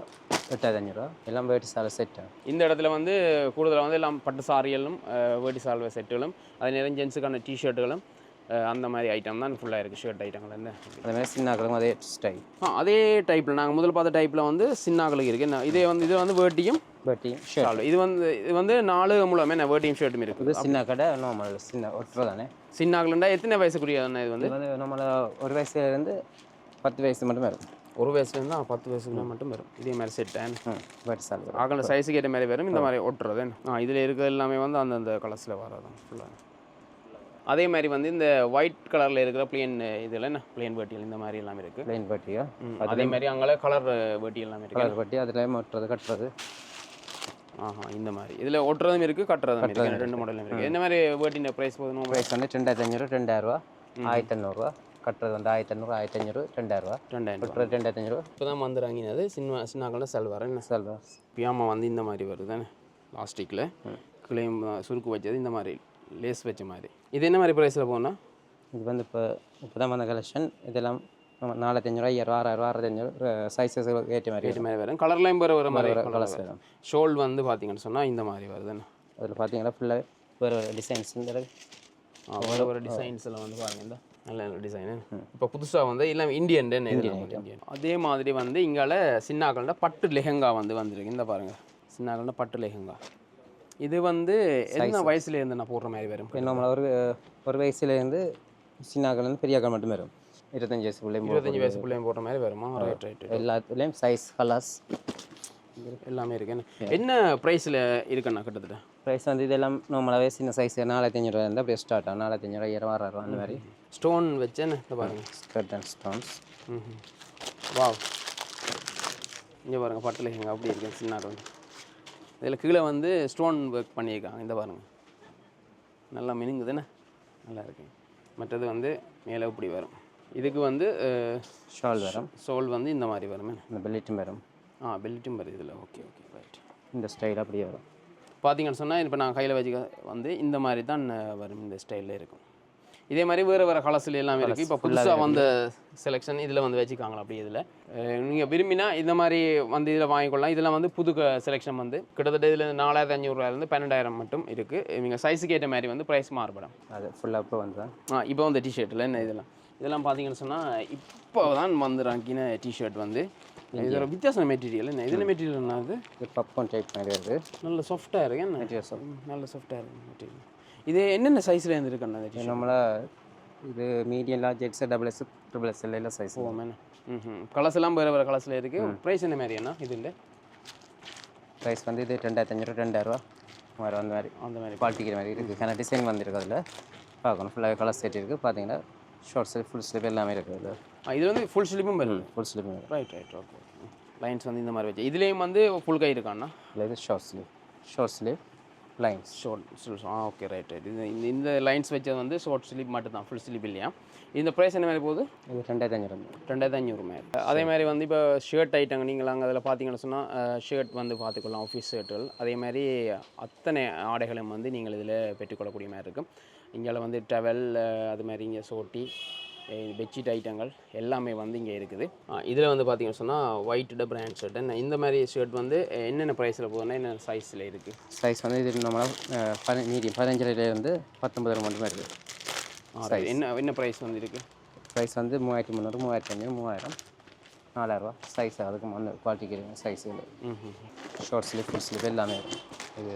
8,500 எல்லாம் வேட்டி சாலை செட்டு.
இந்த இடத்துல வந்து கூடுதலாக வந்து எல்லாம் பட்டு சாரிகளும் வேட்டி சால்வை செட்டுகளும் அதே நேரம் ஜென்ஸுக்கான டிஷர்ட்டுகளும் அந்த மாதிரி ஐட்டம் தான் ஃபுல்லாக இருக்குது. ஷர்ட் ஐட்டங்கள் என்ன
அதேமாதிரி சின்னாக்களும் அதே ஸ்டைல்.
அதே டைப்பில் நாங்கள் முதல் பார்த்த டைப்பில் வந்து சின்னாக்களுக்கு இருக்குது. என்ன இது வந்து வேட்டியும் ஷர்ட். இது வந்து 4 முழமே என்ன வேட்டியும் ஷர்ட்டும் இருக்குது.
சின்ன கடை நார்மல் சின்ன ஒட்டுற தானே.
சின்னாக்களுண்டா எத்தனை வயசுக்குரிய இது வந்து
நம்மள 1 வயசுலேருந்து 10 வயசு மட்டும் வரும்.
1 வயசுலேருந்து 10 வயசுக்குள்ள மட்டும் வரும். இதே மாதிரி செட்டேன்
வேட்டி சால்
ஆகல சைஸுக்கு ஏற்ற மாதிரி வரும். இந்த மாதிரி ஒட்டுறது இதில் இருக்கிறது எல்லாமே வந்து அந்தந்த கலர்ஸில் வராதான் ஃபுல்லாக. அதே மாதிரி வந்து இந்த ஒயிட் கலரில் இருக்கிற பிளேன் இதில் என்ன பிளேன் வேட்டிகள் இந்த மாதிரி எல்லாமே இருக்குது.
பிளேன் வேட்டியா?
அதே மாதிரி அங்கே கலர் வேட்டி எல்லாமே இருக்குது.
கலர் வேட்டி அதில் ஒட்டுறது கட்டுறது.
இந்த மாதிரி இதில் ஒட்டுறதும் இருக்குது கட்டுறதும் இருக்குது. 2 மாடலும் இருக்குது. என்ன மாதிரி வேட்டின ப்ரைஸ் போகுதுன்னு?
ப்ரைஸ் வந்து 2,500 2,000 1500 கட்டுறது வந்து 1,500 1,500 2,000 கட்டுறது 2,500.
இப்போ தான் வந்து வாங்கினது சின்னாக்கள் சல்வார். என்ன சல்வார் பியாமா வந்து இந்த மாதிரி வருது தானே, லாஸ்டிக்கில் கிளைம் சுருக்கு வச்சது இந்த மாதிரி லேஸ் வச்ச மாதிரி. இது என்ன மாதிரி ப்ரைஸில் போனால்?
இது வந்து இப்போ தான் வந்த கலெக்ஷன். இதெல்லாம் 4,500 5,000 6,000 6,500 சைஸஸ் ஏற்ற மாதிரி
வரும். கலர்லையும் வர மாதிரி கலர்ஸ் வரும். ஷோல் வந்து பார்த்தீங்கன்னு சொன்னால் இந்த மாதிரி வருதுன்னு.
அதில் பார்த்தீங்கன்னா ஃபுல்லாக வேறு டிசைன்ஸ்
வேறு டிசைன்ஸில் வந்து பாருங்கள் இந்த நல்ல நல்ல டிசைனு. இப்போ புதுசாக வந்து எல்லாம் இந்தியன். அதே மாதிரி வந்து இங்கால சின்னாக்கள்ட பட்டு லெஹங்கா வந்து வந்திருக்கு. இந்த பாருங்கள் சின்னாக்கள்ட பட்டு லெஹங்கா. இது வந்து என்ன வயசுலேருந்து நான் போடுற மாதிரி வரும்?
நம்மள ஒரு வயசுலேருந்து சின்னாக்கள்லேருந்து பெரியாக்கள் மட்டும் வரும். 25
வயசு பிள்ளையும் போடுற மாதிரி வருமா? ரைட்.
எல்லாத்துலேயும் சைஸ் கலர்ஸ்
எல்லாமே இருக்கு. என்ன ப்ரைஸில் இருக்குண்ணா கிட்டத்தட்ட?
ப்ரைஸ் வந்து இதெல்லாம் நம்மளாவே சின்ன சைஸ் 4,500 இருந்தால் அப்படியே ஸ்டார்ட் ஆகும். 4,500 5,000 6,000 அந்த மாதிரி.
ஸ்டோன் வச்சேன்னு இந்த பாருங்கள்,
ஸ்கர்ட் அண்ட் ஸ்டோன்ஸ்.
வாவ், இங்கே பாருங்கள் பட்டு லெஹங்கா அப்படி இருக்கு சின்னாக்கள். இதில் கீழே வந்து ஸ்டோன் ஒர்க் பண்ணியிருக்காங்க. இந்த பாருங்கள் நல்லா மினுங்குதுன்னு நல்லா இருக்கு. மற்றது வந்து மேலே இப்படி வரும். இதுக்கு வந்து
ஷால் வரும்.
ஷால் வந்து இந்த மாதிரி வரும்.
இந்த பெல்லிட்டும் வரும்.
பெல்லிட்டும் வருது இதில். Okay right.
இந்த ஸ்டைல் அப்படியே வரும்.
பார்த்தீங்கன்னு சொன்னால் இப்போ நான் கையில் வச்சுக்க வந்து இந்த மாதிரி தான் வரும். இந்த ஸ்டைலில் இருக்கும். இதே மாதிரி வேறு கலர்ஸில் எல்லாமே இருக்குது. இப்போ புதுசாக வந்த செலெக்ஷன் இதில் வந்து வச்சுக்காங்களா அப்படி. இதில் நீங்கள் விரும்பினா இந்த மாதிரி வந்து இதில் வாங்கிக்கொள்ளலாம். இதெல்லாம் வந்து புது செலெக்ஷன் வந்து கிட்டத்தட்ட இதில் 4,500 12,000 மட்டும் இருக்குது. நீங்கள் சைஸுக்கு ஏற்ற மாதிரி வந்து ப்ரைஸ் மாறுபடும்.
அது ஃபுல்லாக இப்போ வந்து
இப்போ வந்து டிஷர்ட்டில் என்ன இதெல்லாம் பார்த்தீங்கன்னு சொன்னால் இப்போ தான் வந்து ராங்கின டிஷர்ட் வந்து இதோட வித்தியாசம் மெட்டீரியல் என்ன, இதில் மெட்டீரியல் என்ன? அது
பப்கார்ன் டைப் மாதிரி வருது.
நல்ல சாஃப்டாக இருக்கு. என்ன நல்ல சாஃப்டாக இருக்குது மெட்டீரியல். இது என்னென்ன சைஸில் இருந்து இருக்குண்ணா?
நம்மள இது medium large X XXL XXL எல்லாம் சைஸ்.
கலர்ஸ் எல்லாம் வேறு கலர்ஸில் இருக்குது. ப்ரைஸ் என்ன மாதிரி என்ன? இது இல்லை
ப்ரைஸ் வந்து இது 2,500 2,000 அந்த மாதிரி குவாலிட்டிக்கிற மாதிரி இருக்குது. ஏன்னா டிசைன் வந்துருக்கு. அதில் பார்க்கணும் ஃபுல்லாக கலர் செட் இருக்குது. பார்த்தீங்கன்னா ஷார்ட் ஸ்லீவ் ஃபுல் ஸ்லீவ் எல்லாமே இருக்குது.
இது வந்து ஃபுல் ஸ்லீவும் வரும்.
ஃபுல் ஸ்லீவும்
ரைட். ஓகே. லைன்ஸ் வந்து இந்த மாதிரி வச்சு இதுலேயும் வந்து ஃபுல் கை இருக்காண்ணா?
இல்லை இது short sleeve lines
short. Okay right. இது இந்த லைன்ஸ் வச்சது வந்து ஷார்ட் ஸ்லீப் மட்டும் தான், ஃபுல் ஸ்லீப் இல்லையா? இந்த ப்ரைஸ் என்ன மாதிரி போகுது?
இது 2,500
மேலே. அதே மாதிரி வந்து இப்போ ஷர்ட் ஐட்டங்க நீங்கள் அங்கே அதில் பார்த்தீங்கன்னு சொன்னால் ஷர்ட் வந்து பார்த்துக்கலாம், ஆஃபீஸ் ஷர்ட்டுகள். அதே மாதிரி அத்தனை ஆடைகளும் வந்து நீங்கள் இதில் பெற்றுக்கொள்ளக்கூடிய மாதிரி இருக்கும். இங்கே வந்து டவல், அது மாதிரி இங்கே சோட்டி, பெட்ஷீட் ஐட்டங்கள் எல்லாமே வந்து இங்கே இருக்குது. இதில் வந்து பார்த்தீங்கன்னு சொன்னால் ஒயிட் பிராண்ட் ஷர்ட். இந்த மாதிரி ஷர்ட் வந்து என்னென்ன ப்ரைஸில் போகுதுன்னா என்னென்ன சைஸில் இருக்குது?
சைஸ் வந்து இது நம்மளால் மீடியம் 15,000 19,000 மட்டுமே இருக்குது.
என்ன ப்ரைஸ் வந்து இருக்குது?
ப்ரைஸ் வந்து 3,300 3,500 3,000 4,000 சைஸ். அதுக்கு அந்த குவாலிட்டிக்கு size short sleeve full sleeve எல்லாமே. இது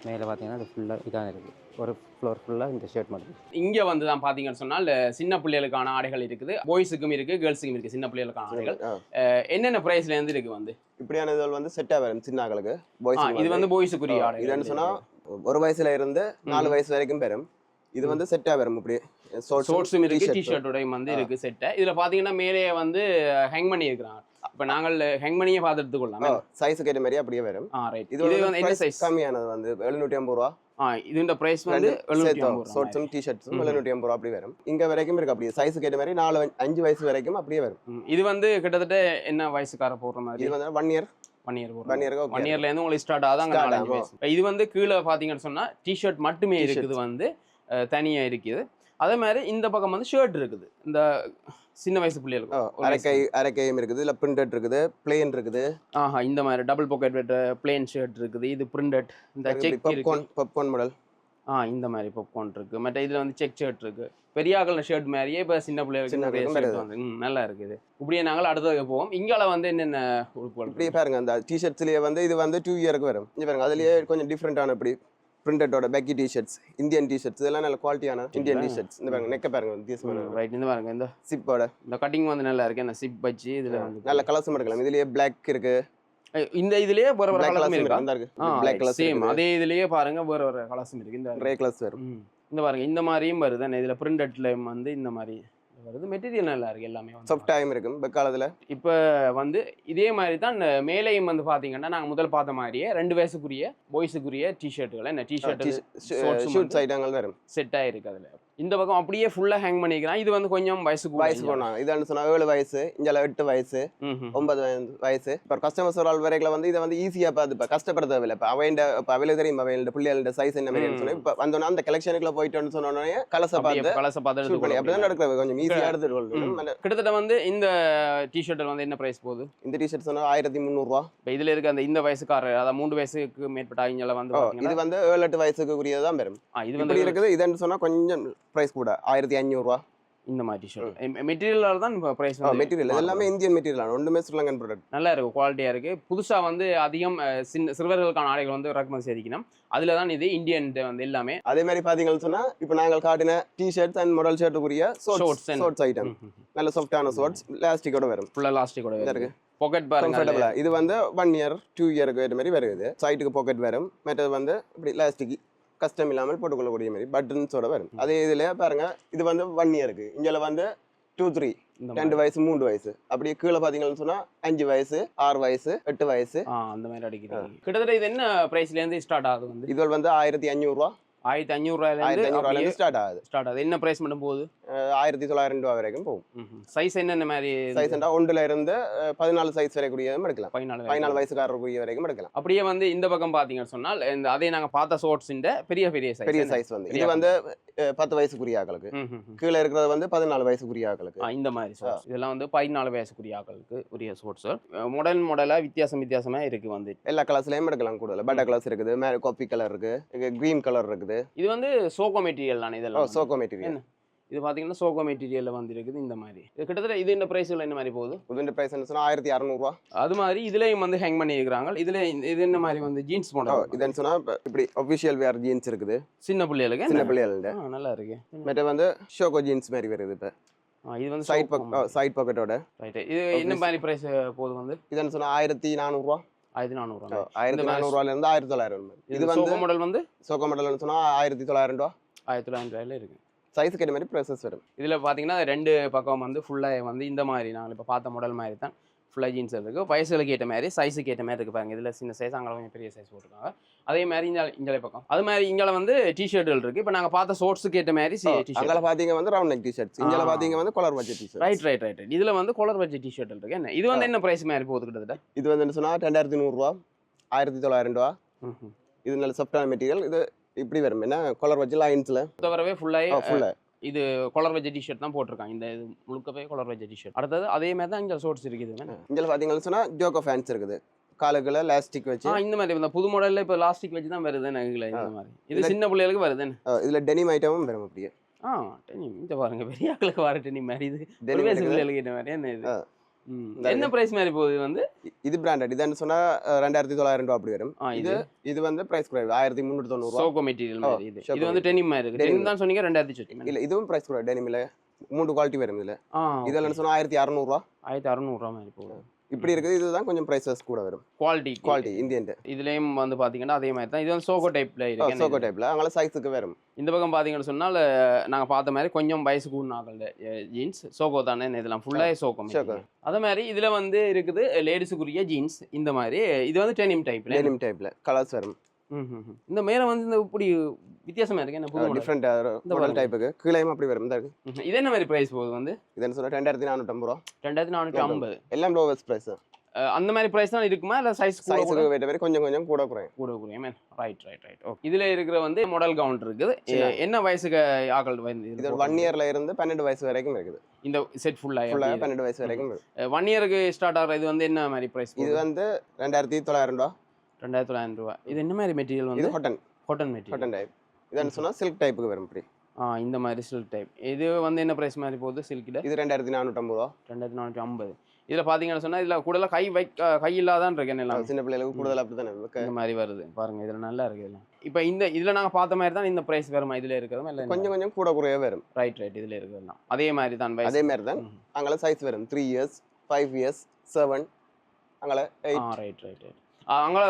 மேலே பார்த்தீங்கன்னா அது ஃபுல்லாக இதான் இருக்குது ஒரு ஃப்ளோர் ஃபுல்லாக இந்த ஷர்ட் மட்டும்.
இங்கே வந்து தான் பார்த்தீங்கன்னு சொன்னால் சின்ன பிள்ளைகளுக்கான ஆடைகள் இருக்குது, பாய்ஸுக்கும் இருக்குது, கேர்ள்ஸுக்கும் இருக்குது. சின்ன பிள்ளைகளுக்கான ஆடைகள் என்னென்ன ப்ரைஸ்லேருந்து இருக்குது வந்து
இப்படியான இது வந்து செட்டாக வரும் சின்னாக்களுக்கு
இது வந்து பாய்ஸுக்குரிய ஆடை.
இதுன்னு சொன்னால் 1 வயசுல இருந்து 4 வயசு வரைக்கும் பெறும். இது வந்து செட்டாக வரும். இப்படி
ஷோர்ட்ஸும் இருக்குது, டிஷர்ட்டோடையும் வந்து இருக்குது செட்டை. இதில் பார்த்தீங்கன்னா மேலே வந்து ஹேங் பண்ணி இருக்கிறாங்க. இப்போ நாங்கள் ஹேங் பண்ணியே பார்த்து எடுத்துக்கொள்ளலாம்.
சைஸுக்கு ஏற்ற மாதிரி அப்படியே வரும்.
ரைட்.
இது வந்து என்ன சைஸ் கம்மியானது வந்து 750 ரூபா.
இதுன்ற பிரைஸ் வந்து 750.
ஷார்ட்ஸும் டிஷர்ட்ஸும் 750 ரூபா அப்படி வரும். இங்க வரைக்கும் இருக்கு அப்படியே சைஸுக்கு ஏற்ற மாதிரி 4-5 வயசு வரைக்கும் அப்படியே வரும்.
இது வந்து கிட்டத்தட்ட என்ன வயசுக்கார போடுற மாதிரி?
இது வந்து 1 இயர்.
1 இயர்ல இருந்து உங்களுக்கு ஸ்டார்ட் ஆகுது. அங்கே 4 வயசு. இது வந்து கீழே பார்த்தீங்கன்னு சொன்னா டிஷர்ட் மட்டுமே இருக்குது வந்து தனியா இருக்குது. அதே மாதிரி இந்த பக்கம் வந்து ஷர்ட் இருக்குது. இந்த சின்ன வயசு பிள்ளைகளுக்கு
அரைக்கையும் இருக்குது, இல்லை பிரிண்டட் இருக்குது, பிளேன் இருக்குது.
இந்த மாதிரி double pocket with plane shirt இருக்குது. இது பிரிண்டட். இந்த செக்
பாப்கார்ன் மாடல்.
இந்த மாதிரி பாப்கார்ன் இருக்கு. மற்ற இதுல வந்து செக் ஷர்ட் இருக்கு. பெரிய ஆகல ஷர்ட் மாதிரியே இப்போ சின்ன பிள்ளைகளுக்கு வந்து நல்லா இருக்குது. இப்படியே நாங்கள் அடுத்தது போவோம். இங்கால வந்து என்னென்ன உடுப்புகள்
இப்படியே பாருங்க. அந்த டிஷர்ட்ஸ்லேயே வந்து இது வந்து 2 இயருக்கு வரும். இங்கே பாருங்க, அதுலேயே கொஞ்சம் டிஃப்ரெண்டான இப்படி பிரிண்டடோட பேக்கி டிஷர்ட்ஸ், இந்தியன் டிஷர்ட்ஸ், இதெல்லாம் நல்ல குவாலிட்டியான இந்தியன் டிஷர்ட்ஸ். இந்த பாருங்க, நெக்க பாருங்க வித்தியாசமான.
ரைட். இந்த பாருங்க, இந்த
சிப்போட
இந்த கட்டிங் வந்து நல்லா இருக்கு. அந்த சிப் வச்சு இதுல வந்து
நல்ல கலர்ஸும் எடுக்கலாம். இதுலயே பிளாக் இருக்கு.
இந்த இதுலயே வேற வேற கலர்ஸும் இருக்கு.
பிளாக் கலர்
சேம் அதே இதுலயே பாருங்க வேற வேற கலர்ஸும் இருக்கு. இந்த
கிரே கலர்ஸ் வரும்.
இந்த பாருங்க, இந்த மாதிரியும் வருது. இதுல பிரிண்டட்ல வந்து இந்த மாதிரி வருது. மெட்டீரியல் நல்லா இருக்கு. எல்லாமே
சாஃப்டாயும் இருக்கும் பெக்காலத்துல.
இப்போ வந்து இதே மாதிரி தான் மேலேயும் வந்து பாத்தீங்கன்னா நாங்க முதல் பார்த்த மாதிரியே 2 வயசுக்குரிய பாய்ஸுக்குரிய டிஷர்ட்டுகள், என்ன டிஷர்ட்
ஷூட்ஸ் ஐட்டங்கள் வரும்.
செட் ஆயிருக்கு. அதுல இந்த பக்கம் அப்படியே ஃபுல்லா ஹேங் பண்ணிக்கிறான். இது வந்து கொஞ்சம் வயசு
போனாங்க. இதான்னு சொன்னா 7 வயசு, இங்கே 8 வயசு, 9 வயசு. இப்போ கஸ்டமர்ஸ் ஒரு ஆள் வரைக்கும் வந்து இதை வந்து ஈஸியா பார்த்து இப்போ கஷ்டப்பட தேவையில்லை. இப்போ அவையில தெரியும் அவையோட பிள்ளைகளோட சைஸ் என்ன மாதிரி சொன்னா இப்போ வந்தோன்னா அந்த கலெக்ஷனுக்குள்ள போயிட்டோன்னு சொன்னோடனே கலசை பார்த்து அப்படிதான் நடக்கிறது. கொஞ்சம் ஈஸியா எடுத்துட்டு.
கிட்டத்தட்ட வந்து இந்த டிஷர்ட் வந்து என்ன பிரைஸ் போகுது?
இந்த டிஷர்ட் சொன்னா 1300 ரூபா.
இப்போ இதுல இருக்க அந்த இந்த வயசுக்காரர், அதாவது 3 வயசுக்கு மேற்பட்ட அவங்க வந்து
இது வந்து 7-8 வயசுக்கு உரியதான் வரும். இது வந்து இருக்குது. இதுன்னு சொன்னா கொஞ்சம் பிரைஸ் கூட 1500 ரூபா.
இந்த மாதிரி டிஷர்ட் மெட்டீரியலால தான் பிரைஸ் வந்து.
மெட்டீரியல் எல்லாமே இந்தியன் மெட்டீரியல், ஒன்றுமே ஸ்ரீலங்கன் ப்ராடக்ட்.
நல்லா இருக்கு, குவாலிட்டியா இருக்கு. புதுசா வந்து அதிகம் சிறுவர்களுக்கான ஆடைகள் வந்து இறக்குமதி செய்திக்கணும். அதுல தான் இது இந்தியன் வந்து எல்லாமே.
அதே மாதிரி பாத்தீங்கன்னு சொன்னா இப்போ நாங்கள் காட்டின டிஷர்ட்ஸ் அண்ட் மாடல் ஷர்ட்டுக்குரிய ஷார்ட்ஸ் ஐட்டம் நல்ல சாஃப்டான ஷார்ட்ஸ் லாஸ்டிக்கோட வரும்.
ஃபுல்லா லாஸ்டிக்கோட இருக்கு. பாக்கெட்
பாருங்க, இது வந்து 1 இயர் 2 இயருக்கு ஏற்ற மாதிரி வருது. சைட்டுக்கு பாக்கெட் வரும். மற்றது வந்து இப்படி லாஸ்டிக் கஷ்டம் இல்லாமல் போட்டுக்கொள்ளக்கூடிய மாதிரி பட்டன்ஸோட வரும். அதே இதுல பாருங்க, இது வந்து 1 இயருக்கு. இங்கே வந்து 2-3 2 வயசு 3 வயசு அப்படியே கீழே பாத்தீங்கன்னு சொன்னா 5 வயசு 6 வயசு 8 வயசு
அந்த மாதிரி அடிக்கிறாங்க. கிட்டத்தட்ட இது என்ன பிரைஸ்ல இருந்து ஸ்டார்ட் ஆகுது வந்து?
இது வந்து 1500 ரூபா.
1500 ரூபாயில
ஸ்டார்ட் ஆகுது.
என்ன பிரைஸ் மட்டும் போகுது?
1900 ரூபா வரைக்கும் போகும்.
சைஸ் என்ன மாதிரி
சைஸ்? 1 இருந்து 14 சைஸ் வரைக்கும் எடுக்கலாம். 14 வயசுக்காரருக்குரிய வரைக்கும் எடுக்கலாம்.
அப்படியே வந்து இந்த பக்கம் பாத்தீங்கன்னு சொன்னால் இந்த அதே நாங்க பார்த்த ஷார்ட்ஸ் பெரிய சைஸ் வந்து
இது வந்து 10 வயசுக்குரிய ஆக்களுக்கு. கீழே இருக்கிறது வந்து 14 வயசுக்குரிய ஆக்களுக்கு.
இந்த மாதிரி ஷார்ட்ஸ் இதெல்லாம் வந்து 14 வயசுக்குரிய ஆக்களுக்கு உரிய ஷார்ட்ஸ். மாடலா வித்தியாசமா இருக்கு வந்து. எல்லா
கலர்ஸ்லயும் எடுக்கலாம். கூடுதல் பட்டர் கலர்ஸ் இருக்குது, மேல காபி கலர் இருக்கு, கிரீன் கலர் இருக்குது.
இது வந்து சோகோ மெட்டீரியல் தானே? இதெல்லாம்
சோகோ மெட்டீரியல்.
இது பாத்தீங்கன்னா சோகோ மெட்டீரியல்ல வந்து இருக்குது. இந்த மாதிரி கிட்டத்தட்ட இது இந்த பிரைஸ்ல என்ன மாதிரி போகுது?
இந்த பிரைஸ் என்ன சொன்னா 1600 ரூபா.
அது மாதிரி இதுலயும் வந்து ஹேங் பண்ணி இருக்காங்க. இதுல இது என்ன மாதிரி வந்து ஜீன்ஸ் மாடல்.
இதுன்னு சொன்னா இப்படி ஆபீஷியல் வேர் ஜீன்ஸ் இருக்குது.
சின்ன பிள்ளைகளுக்கு நல்லா இருக்கு.
மற்ற வந்து ஷோகோ ஜீன்ஸ் மாதிரி வருது. இப்ப
இது வந்து
சைட் பாக்கெட்டோட.
ரைட். இது என்ன மாதிரி பிரைஸ் போகுது வந்து?
இதுன்னு சொன்னா 1400 ரூபா.
1400 ரூபா.
1400 ரூபாயில இருந்து 1900. இது வந்து
சோகோ மாடல் வந்து
சோகோ மாடல்னு சொன்னா 1900 ரூபா.
1900 ரூபாயில இருக்கு.
சைஸ் கேட்ட மாதிரி ப்ரைஸஸ் வரும்.
இதுல பாத்தீங்கன்னா 2 பக்கம் வந்து ஃபுல்லா வந்து இந்த மாதிரி நாங்கள் இப்ப பார்த்த மாடல் மாதிரி தான் ஃபுல்லா ஜீன்ஸ் இருக்கு. வயசுகளுக்கு ஏற்ற மாதிரி சைஸுக்கு ஏற்ற மாதிரி இருக்கு. பாருங்க, இதுல சின்ன சைஸ், அங்கே கொஞ்சம் பெரிய சைஸ் போட்டுருக்காங்க. அதே மாதிரி இங்கே பக்கம் அது மாதிரி இங்கே வந்து டிஷர்ட்கள் இருக்கு. இப்போ நாங்கள் பார்த்த ஷார்ட்ஸுக்கு ஏற்ற மாதிரி
அங்கே பாத்தீங்க வந்து ரவுண்ட் நெக் டிஷர்ட்ஸ், இங்கே பாத்தீங்க வந்து காலர் வச்ச டிஷர்ட்.
ரைட். இதுல வந்து காலர் வச்ச டிஷர்ட் இருக்கு. என்ன இது வந்து என்ன பிரைஸ் மாதிரி போகுது? கிட்டத்தட்ட
இது வந்து சொன்னா 2100 ரூபா, 1900 ரூபா. இது நல்ல சாஃப்டான மெட்டீரியல். இது இப்படி வரும். என்ன காலர் வச்ச லைன்ஸ்ல
வரவே ஃபுல்லா இது காலர் வெஜ் டிஷர்ட் தான் போட்டிருக்காங்க. இந்த இது முழுக்கவே காலர் வெஜ் டிஷர்ட். அடுத்தது அதே மாதிரி தான் இங்கே ஷார்ட்ஸ் இருக்குது.
இங்கே பார்த்தீங்கன்னு சொன்னால் ஜோக்கோ ஃபேன்ஸ் இருக்குது. காலுக்குள்ள லாஸ்டிக் வச்சு
இந்த மாதிரி இந்த புது மாடலில் இப்போ லாஸ்டிக் வச்சு தான் வருது. இந்த மாதிரி இது சின்ன பிள்ளைகளுக்கு வருது.
இதில் டெனிம் ஐட்டமும் வரும். அப்படியே
டெனிம் இந்த பாருங்க, பெரிய ஆக்களுக்கு வர டெனிம் மாதிரி. இது பிள்ளைகளுக்கு என்ன மாதிரி என்ன இது என்ன பிரைஸ் மாதிரி போகுது வந்து
இது பிராண்டட் இதுன்னு சொன்னா 2900 ரூபா அப்படி வரும்.
இது
இது வந்து பிரைஸ் குறைவு 1390 ரூபா.
சோகோ மெட்டீரியல் மாதிரி இது வந்து டெனிம் மாதிரி இருக்கு. டெனிம் தான் சொன்னீங்க 2000
இல்ல இதுவும் பிரைஸ் குறைவு. டெனிம்ல 3 குவாலிட்டி வரும் இதுல. இதெல்லாம் சொன்னா 1600 ரூபா.
1600 ரூபா மாதிரி போகுது.
இப்படி இருக்குது. இதுதான் கொஞ்சம் பிரைசஸ் கூட வரும். Quality Indian.
இதுலயும் வந்து பாத்தீங்கன்னா அதே மாதிரி தான். இது வந்து சோகோ டைப்ல இருக்கு.
சோகோ டைப்ல அங்கல சைஸ்க்கு வரும்.
இந்த பக்கம் பாத்தீங்கன்னு சொன்னால் நாங்க பார்த்த மாதிரி கொஞ்சம் வயசு கூடினாக்கள் ஜீன்ஸ் சோகோ தானே இதெல்லாம் ஃபுல்லாக சோகோ. அதே மாதிரி இதுல வந்து இருக்குது லேடிஸுக்குரிய ஜீன்ஸ் இந்த மாதிரி. இது வந்து டெனிம் டைப்ல
கலர்ஸ் வரும்.
இந்த மேல வந்து இந்த இப்படி வித்தியாசமா இருக்கு. என்ன புது
டிஃபரண்ட் மாடல் டைப்புக்கு கீழேயும் அப்படி வரும். இந்த இருக்கு.
இது என்ன மாதிரி பிரைஸ் போகுது வந்து
இதென்னு சொன்னா 2450 ரூபா.
2450
எல்லாம் லோவஸ்ட் பிரைஸ்.
அந்த மாதிரி பிரைஸ் தான் இருக்குமா இல்ல
சைஸ்க்கு வேற வேற கொஞ்சம் கூட குறையும்.
ரைட். ஓகே. இதுல இருக்கிற வந்து மாடல் கவுண்ட் இருக்குது. என்ன வயசுக்கு ஆட்கள் வந்து
இது 1 இயர்ல இருந்து 12 வயசு வரைக்கும் இருக்குது.
இந்த செட் ஃபுல்லா
12 வயசு வரைக்கும் இருக்கு.
1 இயருக்கு ஸ்டார்ட் ஆகுற இது வந்து என்ன மாதிரி பிரைஸ்?
இது வந்து 2900 ரூபா.
2900 ரூபா. இது என்ன மாதிரி மெட்டீரியல் வந்து? Cotton material.
Cotton type. இதன்னு சொன்னா சில்க் டைப்புக்கு வரும். இப்படி
இந்த மாதிரி சில்க் டைப். இது வந்து என்ன பிரைஸ் மாதிரி போகுது சில்க்ல?
இது 2450 ரூபா.
2450. இதுல பாத்தீங்கன்னு சொன்னா இதுல கூடல கை இல்லாதான் இருக்கு. என்ன
சின்ன பிள்ளைகளுக்கு கூடுதல் அப்படிதானே
இந்த மாதிரி வருது பாருங்க. இதுல நல்லா இருக்கு. இதெல்லாம் இப்போ இதுல நாங்க பார்த்த மாதிரி தான் இந்த பிரைஸ் வருமா? இதுல இருக்கிறதும் இல்ல
கொஞ்சம் கூட குறைய வரும்.
ரைட் இதுல இருக்கிறதுலாம் அதே மாதிரி தான்.
அதே மாதிரி தான் அங்கல சைஸ் வரும். 3 இயர்ஸ் 5 இயர்ஸ் 7 அங்கல 8.
ரைட் அங்கே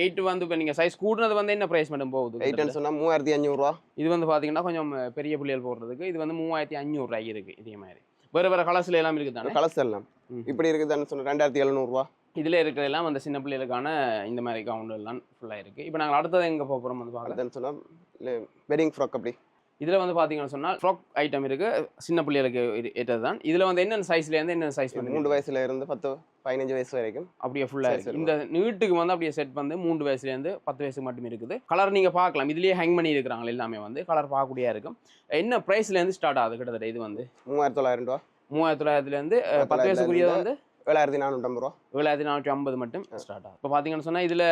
8 வந்து இப்போ நீங்கள் சைஸ் கூடுனது வந்து என்ன ப்ரைஸ் மட்டும் போகுது?
8ன்னு சொன்னால் 3500 ரூபா.
இது வந்து பார்த்தீங்கன்னா கொஞ்சம் பெரிய பிள்ளைகள் போடுறதுக்கு இது வந்து 3500 ரூபாய் இருக்குது. இதே மாதிரி வேறு கலர்ஸில் எல்லாம் இருக்குது தானே?
கலர்ஸ் எல்லாம் இப்படி இருக்குதுன்னு சொன்னால் 2700 ரூபா.
இதில் இருக்கிறதெல்லாம் அந்த சின்ன பிள்ளைகளுக்கான இந்த மாதிரி கவுண்ட் எல்லாம் ஃபுல்லாக இருக்குது. இப்போ நாங்கள் அடுத்தது எங்கே போகிறோம் வந்து பார்க்குறதுன்னு
சொன்னால் வெட்டிங் ஃப்ராக். அப்படி
இதில் வந்து பார்த்தீங்கன்னு சொன்னால் ஃப்ராக் ஐட்டம் இருக்குது. சின்ன பிள்ளைகளுக்கு ஏற்றது தான். இதில் வந்து என்னென்ன சைஸ்லேருந்து என்னென்ன சைஸ் வந்து
3 வயசுல இருந்து 10-15 வயசு வரைக்கும்
அப்படியே ஃபுல்லாக இருக்குது. இந்த நீட்டுக்கு வந்து அப்படியே செட் வந்து 3 வயசுலேருந்து 10 வயசுக்கு மட்டும் இருக்குது. கலர் நீங்கள் பார்க்கலாம். இதுலேயே ஹேங் பண்ணி இருக்கிறாங்க எல்லாமே வந்து கலர் பார்க்கக்கூடியா இருக்கும். என்ன ப்ரைஸ்லேருந்து ஸ்டார்ட் ஆகுது கிட்டத்தட்ட? இது வந்து
3900 ரூபா.
3900லேருந்து 10 வயசுக்குரியது வந்து
7450 ரூபா.
7450 மட்டும் ஸ்டார்ட் ஆகும். இப்போ பார்த்தீங்கன்னு சொன்னால் இதில்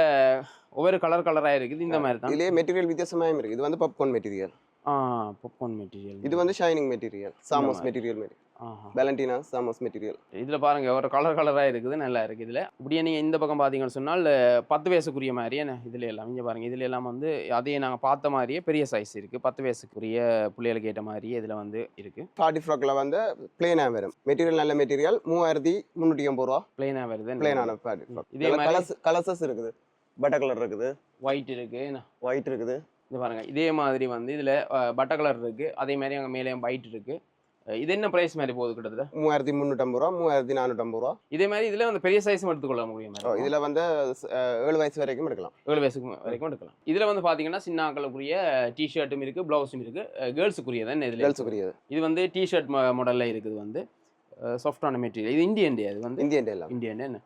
ஒவ்வொரு கலராக இருக்குது. இந்த மாதிரி தான்.
இதுலேயே மெட்டீரியல் வித்தியாசமாகவும் இருக்குது. இது வந்து பாப்கார்ன் மெட்டீரியல்.
Popcorn material.
இது வந்து ஷைனிங் மெட்டீரியல். சாமோஸ் மெட்டீரியல் மாதிரி. வேலண்டினா சாமோஸ் மெட்டீரியல்.
இதில் பாருங்க ஒரு கலராக இருக்குது. நல்லா இருக்குது. இதில் இப்படியே நீங்கள் இந்த பக்கம் பார்த்தீங்கன்னு சொன்னால் 10 வயசுக்குரிய மாதிரியே இதில் எல்லாம் இங்கே பாருங்கள். இதில் எல்லாம் வந்து அதையே நாங்கள் பார்த்த மாதிரியே பெரிய சைஸ் இருக்குது. 10 வயசுக்குரிய பிள்ளைகளுக்கு ஏற்ற மாதிரியே இதில் வந்து இருக்குது.
பார்ட்டி ஃப்ராக்கில் வந்து பிளேனாக வரும். மெட்டீரியல் நல்ல மெட்டீரியல் 3350 ரூபா.
பிளேனாக வருது.
பிளேனான பார்ட்டி ஃப்ராக். இதே மாதிரி கலர்ஸஸ் இருக்குது. பட்டர் கலர் இருக்குது.
ஒயிட் இருக்குது.
ஒயிட் இருக்குது.
இது பாருங்க. இதே மாதிரி வந்து இதில் பட்டர் கலர் இருக்குது. அதே மாதிரி அங்கே மேலே ஒயிட் இருக்குது. இது என்ன பிரைஸ் மாதிரி போகுது கிட்டத்தட்ட?
3350 ரூபா. 3450 ரூபா.
இதே மாதிரி இதில் வந்து பெரிய சைஸும் எடுத்துக்கொள்ள முடியும்.
இதில் வந்து 7 வயசு வரைக்கும் எடுக்கலாம்.
7 வயசுக்கு வரைக்கும் எடுக்கலாம். இதில் வந்து பார்த்தீங்கன்னா சின்ன ஆக்களுக்குரிய டிஷர்ட்டும் இருக்குது, ப்ளவுஸும் இருக்குது. கேர்ள்ஸுக்குரியது என்ன? இதில்
கேர்ள்ஸுக்குரியது.
இது வந்து டிஷர்ட் மாடலில் இருக்குது. வந்து சாஃப்டான மெட்டீரியல். இது இந்தியன் டே. அது வந்து
இந்தியன் டே.
இந்தியன் டே. என்ன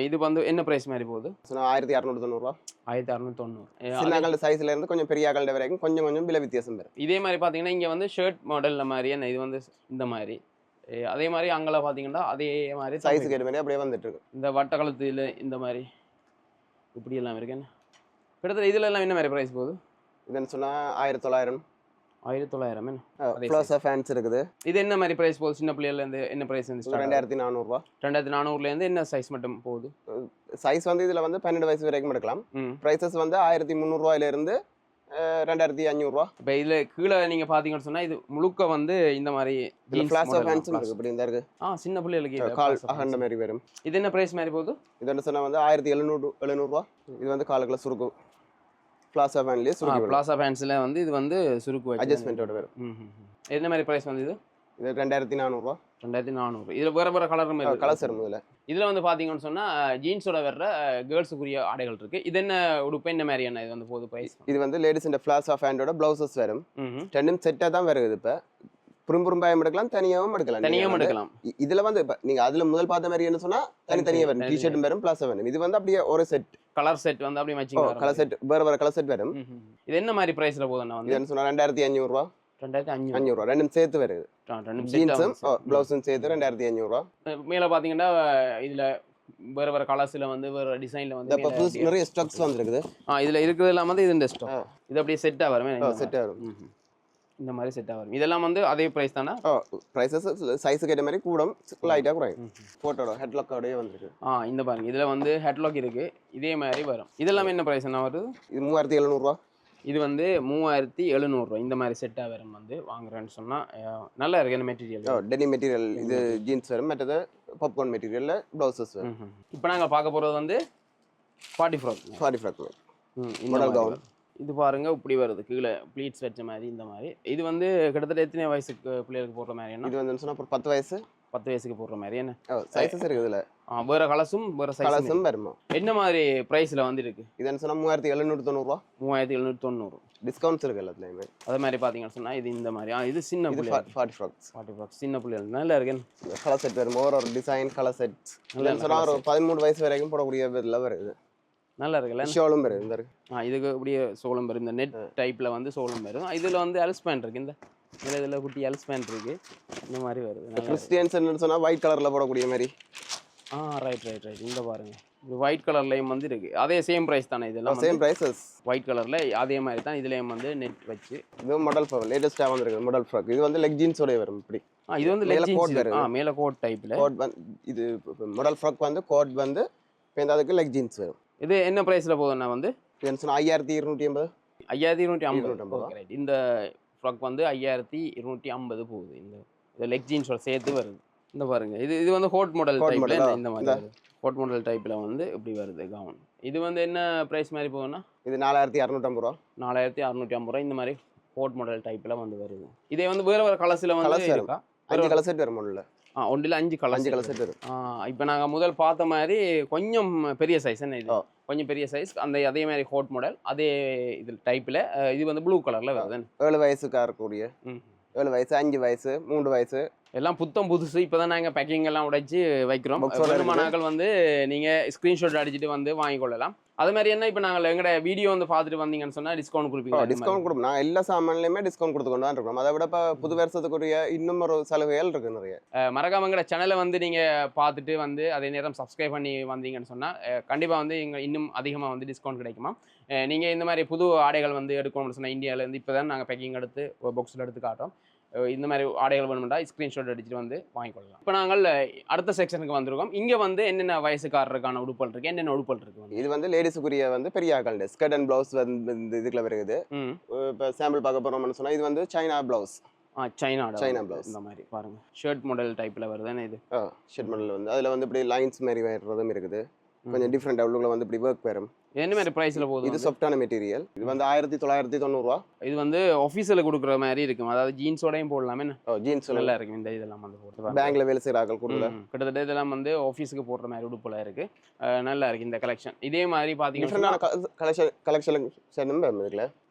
இது வந்து என்ன பிரைஸ் மாதிரி போகுது?
1690 ரூபா.
1690.
சின்ன சைஸ்ல இருந்து கொஞ்சம் பெரிய ஆக்கள் வரைக்கும் கொஞ்சம் விலை வித்தியாசம் வரும்.
இதே மாதிரி பார்த்தீங்கன்னா இங்கே வந்து ஷர்ட் மாடல்ல மாதிரி என்ன இது வந்து இந்த மாதிரி. அதே மாதிரி அங்கே பார்த்தீங்கன்னா அதே மாதிரி
சைஸுக்கு ஏற்ற மாதிரி அப்படியே வந்துட்டு இருக்கு.
இந்த வட்டக்கலத்தில் இந்த மாதிரி இப்படி எல்லாம் இருக்கு. என்ன கிட்டத்தட்ட இதில் எல்லாம் என்ன மாதிரி ப்ரைஸ் போகுது?
இதுன்னு சொன்னால் 1900.
1900.
ப்ளஸ் ஃபேன்ஸ் இருக்குது.
இது என்ன மாதிரி பிரைஸ் போகுது? சின்ன பிள்ளையிலேருந்து என்ன பிரைஸ் வந்து?
2400 ரூபா.
2400லேருந்து என்ன சைஸ் மட்டும் போகுது?
சைஸ் வந்து இதில் வந்து 12 வயசு வரைக்கும் எடுக்கலாம். ப்ரைஸஸ் வந்து 1300 ரூபாயிலிருந்து 2500 ரூபா.
இப்போ இதில் கீழே நீங்கள் பார்த்தீங்கன்னு சொன்னால் இது முழுக்க வந்து இந்த மாதிரி
ஃப்ளாஷ் ஃபேன்ஸ் இருக்கு. இப்படி இந்த இருக்கு.
சின்ன பிள்ளைகளுக்கு
கால் அகண்ட மாதிரி வரும்.
இது என்ன பிரைஸ் மாதிரி போகுது?
இது சொன்னால் வந்து 1700 ரூபா. இது வந்து காலுக்குள்ள சுருக்கு பிளாசா ஃபேன்லயே சுருக்கு.
பிளாசா ஃபேன்ஸ்ல வந்து இது வந்து சுருக்கு வச்சு
அட்ஜஸ்ட்மென்ட்டோட வரும்.
என்ன மாதிரி பிரைஸ் வந்து இது?
இது 2400 ரூபா.
2400. இதுல வேற கலரும் இருக்கு.
கலர்ஸ் இருக்கு.
இதுல வந்து பாத்தீங்கன்னு சொன்னா ஜீன்ஸோட வர்ற கேர்ள்ஸுக்குரிய ஆடைகள் இருக்கு. இது என்ன உடுப்பு என்ன மாதிரியான இது வந்து போகுது பிரைஸ்?
இது வந்து லேடிஸ் இந்த ஃபிளாஸ் ஆஃப் ஹேண்டோட ப்ளவுசஸ் வரும். ரெண்டும் செட்டா தான் வருது. இப்ப புறம்புறம்பாயம் எடுக்கலாம், தனியாவும் எடுக்கலாம். இதுல வந்து நீங்க அதுல முதல் பார்த்த மாதிரி என்ன சொன்னா தனித்தனியா வரும். டிஷர்ட் வரும், பிளாஸ் வரும். இது வந்து அப்படியே ஒரு செட்
கலர் செட் வந்து அப்படியே மேட்சிங்
கலர் செட் வேற கலர் செட் வரும்.
இது என்ன மாதிரி பிரைஸ்ல போகுதுன்னா வந்து
இது சொன்னா 2500 ரூபா.
2500
ரூபா. ரெண்டும் சேர்த்து வருது. ஜீன்ஸும் ப்ளவுஸும் சேர்த்து 2500 ரூபா.
மேல பாத்தீங்கன்னா இதுல வேற கலர்ஸ்ல வந்து வேற டிசைன்ல வந்து
இப்ப நிறைய ஸ்டாக்ஸ் வந்திருக்குது.
இதுல இருக்கிறது எல்லாம் வந்து இது இந்த ஸ்டாக். இது அப்படியே செட்டா வரும்.
செட்டா வரும்.
இந்த மாதிரி செட்டாக வரும். இதெல்லாம் வந்து அதே ப்ரைஸ் தானே?
ப்ரைஸஸ் சைஸுக்கு ஏற்ற மாதிரி கூடும் லைட்டாக குறையும். ஃபோட்டோட ஹெட்லாக்கோடயே வந்துருக்கு.
இந்த பாருங்க இதில் வந்து ஹெட்லாக் இருக்குது, இதே மாதிரி வரும். இதெல்லாம் என்ன ப்ரைஸ் என்ன வருது?
இது 3700
இது வந்து 3700 இந்த மாதிரி செட்டாக வரும். வந்து வாங்குறேன்னு சொன்னால் நல்லா இருக்கு இந்த மெட்டீரியல்.
டெனி மெட்டீரியல் இது ஜீன்ஸ் வரும், மற்றது பாப்கார்ன் மெட்டீரியலில் ப்ளவுசஸ் வரும்.
இப்போ நாங்கள் பார்க்க போகிறது வந்து பார்ட்டி ஃப்ராக்.
Model gown.
இது பாருங்க இப்படி வருது, கீழே ப்ளீட்ஸ் வச்ச மாதிரி இந்த மாதிரி. இது வந்து கிட்டத்தட்ட எத்தனை வயசுக்கு பிள்ளைகளுக்கு போடுற மாதிரி? என்ன
இது வந்து சொன்னால் அப்புறம் 10 வயசு
10 வயசுக்கு போடுற மாதிரி. என்ன
சைஸஸ் இருக்குது இதில்?
வேறு கலர்ஸும் வேறு
கலர்ஸும் வருமா?
என்ன மாதிரி ப்ரைஸில் வந்து இருக்கு?
இதுன்னு சொன்னால் 3790.
3790
டிஸ்கவுண்ட்ஸ் இருக்குது எல்லாத்துலேயுமே.
அதே மாதிரி பார்த்தீங்கன்னு சொன்னால் இது இந்த மாதிரி. இது சின்ன பிள்ளை
பார்ட்டி ஃப்ராக்ஸ்.
சின்ன பிள்ளைகள் நல்லா இருக்கு.
கலர் செட் வரும், ஒரு டிசைன் கலர் செட். இல்லைன்னு சொன்னால் ஒரு 13 வயசு வரைக்கும் போடக்கூடிய இதில் வருது. நல்லா இருக்குல்ல? ஷோலும் வரும் இந்த
இதுக்கு இப்படியே சோளம் வரும், இந்த நெட் டைப்பில் வந்து சோளம் வரும். இதில் வந்து எல்ஸ்பேண்ட் இருக்குது, இந்த இதில் குட்டி எல்ஸ்பேண்ட் இருக்குது, இந்த மாதிரி வருது.
கிறிஸ்டியன்ஸ் சொன்னால் ஒயிட் கலரில் போடக்கூடிய மாதிரி.
ரைட் இந்த பாருங்க, இது ஒயிட் கலர்லேயும் வந்து இருக்குது. அதே சேம் ப்ரைஸ் தானே? இதெல்லாம்
சேம் ப்ரைஸஸ்.
ஒயிட் கலரில் அதே மாதிரி தான் இதுலேயும் வந்து நெட் வச்சு.
இது மாடல் ஃப்ராக் லேட்டஸ்ட்டாக வந்துருக்கு. மாடல் ஃப்ராக் இது வந்து லெக் ஜீன்ஸோடய வரும். இப்படி
இது வந்து
மேலே கோட் வரும்.
மேலே கோட் டைப்பில்
கோட் வந்து இது மாடல் ஃப்ராக் வந்து கோட் வந்து இப்போ அதுக்கு லெக் ஜீன்ஸ் வரும்.
இது என்ன ப்ரைஸில் போகுதுன்னா வந்து
என்ன சொன்னால் 5250.
5250. ரைட். இந்த ஃப்ராக் வந்து 5250 போகுது. இந்த லெக் ஜீன்ஸோட சேர்த்து வருது. இந்த பாருங்க, இது வந்து ஹோட் மாடல் டைப்பில் இந்த மாதிரி ஹோட் மாடல் டைப்பில் வந்து இப்படி வருது கவுன். இது வந்து என்ன ப்ரைஸ் மாதிரி போகுதுன்னா
இது 4650
4650 இந்த மாதிரி ஹோட் மாடல் டைப்பில் வந்து வருது. இதே வந்து வேறு கலர்ஸில் வந்து இருக்கா?
5 கலர் செட் வரும்.
ஒன்றில் 5 கலர் செட்
வரும்.
இப்போ நாங்கள் முதல் பார்த்த மாதிரி கொஞ்சம் பெரிய சைஸ். என்ன இது? கொஞ்சம் பெரிய சைஸ். அதே மாதிரி ஹோட் மாடல் அதே இதில் டைப்பில். இது வந்து ப்ளூ கலரில் வருது.
7 வயசுக்காக இருக்கக்கூடிய 7 வயசு 5 வயசு 3 வயசு
எல்லாம் புத்தம் புதுசு. இப்போ தான் நாங்கள் பேக்கிங் எல்லாம் உடைச்சி வைக்கிறோம். வருமானாக்கள் வந்து நீங்கள் ஸ்க்ரீன்ஷாட் அடிச்சுட்டு வந்து வாங்கிக்கொள்ளலாம். அது மாதிரி என்ன, இப்போ நாங்கள் எங்களோட வீடியோ வந்து பார்த்துட்டு வந்தீங்கன்னு சொன்னால் டிஸ்கவுண்ட் கொடுப்பீங்க?
டிஸ்கவுண்ட் கொடுப்போம். நான் எல்லா சாமான்லையுமே டிஸ்கவுண்ட் கொடுத்து கொண்டு தான் இருக்கோம். அதை விட இப்போ புது வருஷத்துக்குரிய இன்னும் ஒரு சலுகைகள் இருக்குது நிறைய.
மறக்காம எங்களோட சேனலை வந்து நீங்கள் பார்த்துட்டு வந்து அதே நேரம் சப்ஸ்கிரைப் பண்ணி வந்தீங்கன்னு சொன்னால் கண்டிப்பாக வந்து எங்கள் இன்னும் அதிகமாக வந்து டிஸ்கவுண்ட் கிடைக்குமா. நீங்கள் இந்த மாதிரி புது ஆடைகள் வந்து எடுக்கணும்னு சொன்னால் இந்தியாவிலேருந்து இப்போ தான் நாங்கள் பேக்கிங் எடுத்து பாக்ஸில் எடுத்து காட்டுறோம். இந்த மாதிரி ஆடைகள் வேணும்னா ஸ்க்ரீன்ஷாட் அடிச்சுட்டு வந்து வாங்கிக்கொள்ளலாம். இப்போ நாங்கள் அடுத்த செக்ஷனுக்கு வந்திருக்கோம். இங்கே வந்து என்னென்ன வயசுக்காரருக்கான உடுப்பல் இருக்குது, என்னென்ன உடுப்பல் இருக்குது?
இது வந்து லேடிஸுக்குரிய வந்து பெரிய ஆக்கள் ஸ்கர்ட் அண்ட் ப்ளவுஸ் வந்து இதுக்குள்ள வருது. இப்போ சாம்பிள் பார்க்க போகிறோம்னு சொன்னால் இது வந்து சைனா ப்ளவுஸ்.
சைனா ப்ளவுஸ் இந்த மாதிரி பாருங்கள். ஷர்ட் மாடல் டைப்பில் வருதுன்னு இது.
ஷர்ட் மாடல் வந்து அதில் வந்து இப்படி லைன்ஸ் மாதிரி வர்றதும் இருக்குது. கொஞ்சம் டிஃப்ரெண்ட் அவ்வளோ வந்து இப்படி ஒர்க் வரும்.
என்ன மாதிரி ப்ரைஸில் போகுது?
இது சாஃப்டான மெட்டீரியல். இது வந்து 1990.
இது வந்து ஆஃபீஸில் கொடுக்குற மாதிரி இருக்கும். அதாவது ஜீன்ஸோடையும் போடலாமே.
ஜீன்ஸ்
நல்லா இருக்கும். இந்த இதெல்லாம் வந்து போட்டு
பேங்க்ல வேலை செய்கிற ஆக்கள் கொடுக்கல.
கிட்டத்தட்ட இதெல்லாம் வந்து ஆஃபீஸுக்கு போடுற மாதிரி உடுப்புல இருக்கு. நல்லா இருக்கு இந்த கலெக்ஷன். இதே மாதிரி பார்த்தீங்கன்னா
கலெக்ஷன்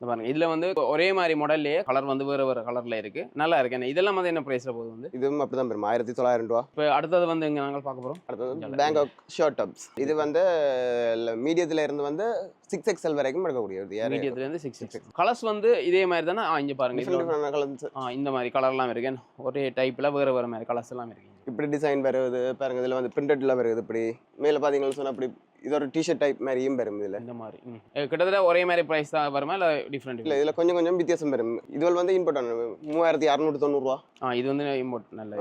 பாருங்க, இதில் வந்து ஒரே மாதிரி மாடல்லையே கலர் வந்து வேறு வேறு கலரில் இருக்கு. நல்லா இருக்கு. இதெல்லாம் வந்து என்ன ப்ரைஸில் போகுது? வந்து
இதுவும் அப்படி தான் பெரும் 1900.
இப்போ அடுத்தது வந்து இங்கே நாங்கள் பார்க்க போகிறோம்.
அடுத்தது பேங்காக் ஷர்ட் டாப்ஸ். இது வந்து மீடியத்தில் இருந்து வந்து 6XL வரைக்கும் எடுக்கக்கூடியது.
மீடியத்துல இருந்து 6XL. கலர்ஸ் வந்து இதே மாதிரி தானே? இங்கே பாருங்க, இந்த மாதிரி கலர்லாம் இருக்கு. ஒரே டைப்பில் வேறு வேறு மாதிரி கலர்ஸ் எல்லாம் இருக்கு.
இப்படி டிசைன் வருது பாருங்க. இதில் வந்து பிரிண்டட்ல வருது. இப்படி மேலே பார்த்தீங்கன்னு சொன்னால் அப்படி இது ஒரு டிஷர்ட் டைப் மாதிரியும் வரும். இதில்
இந்த மாதிரி கிட்டத்தட்ட ஒரே மாதிரி ப்ரைஸ் தான் வருமா இல்லை டிஃப்ரெண்ட்?
இல்லை, இதில் கொஞ்சம் கொஞ்சம் வித்தியாசம் வரும். இதுவரை வந்து இம்போர்ட் ஆனது 3690.
இது வந்து இம்போர்ட். நல்ல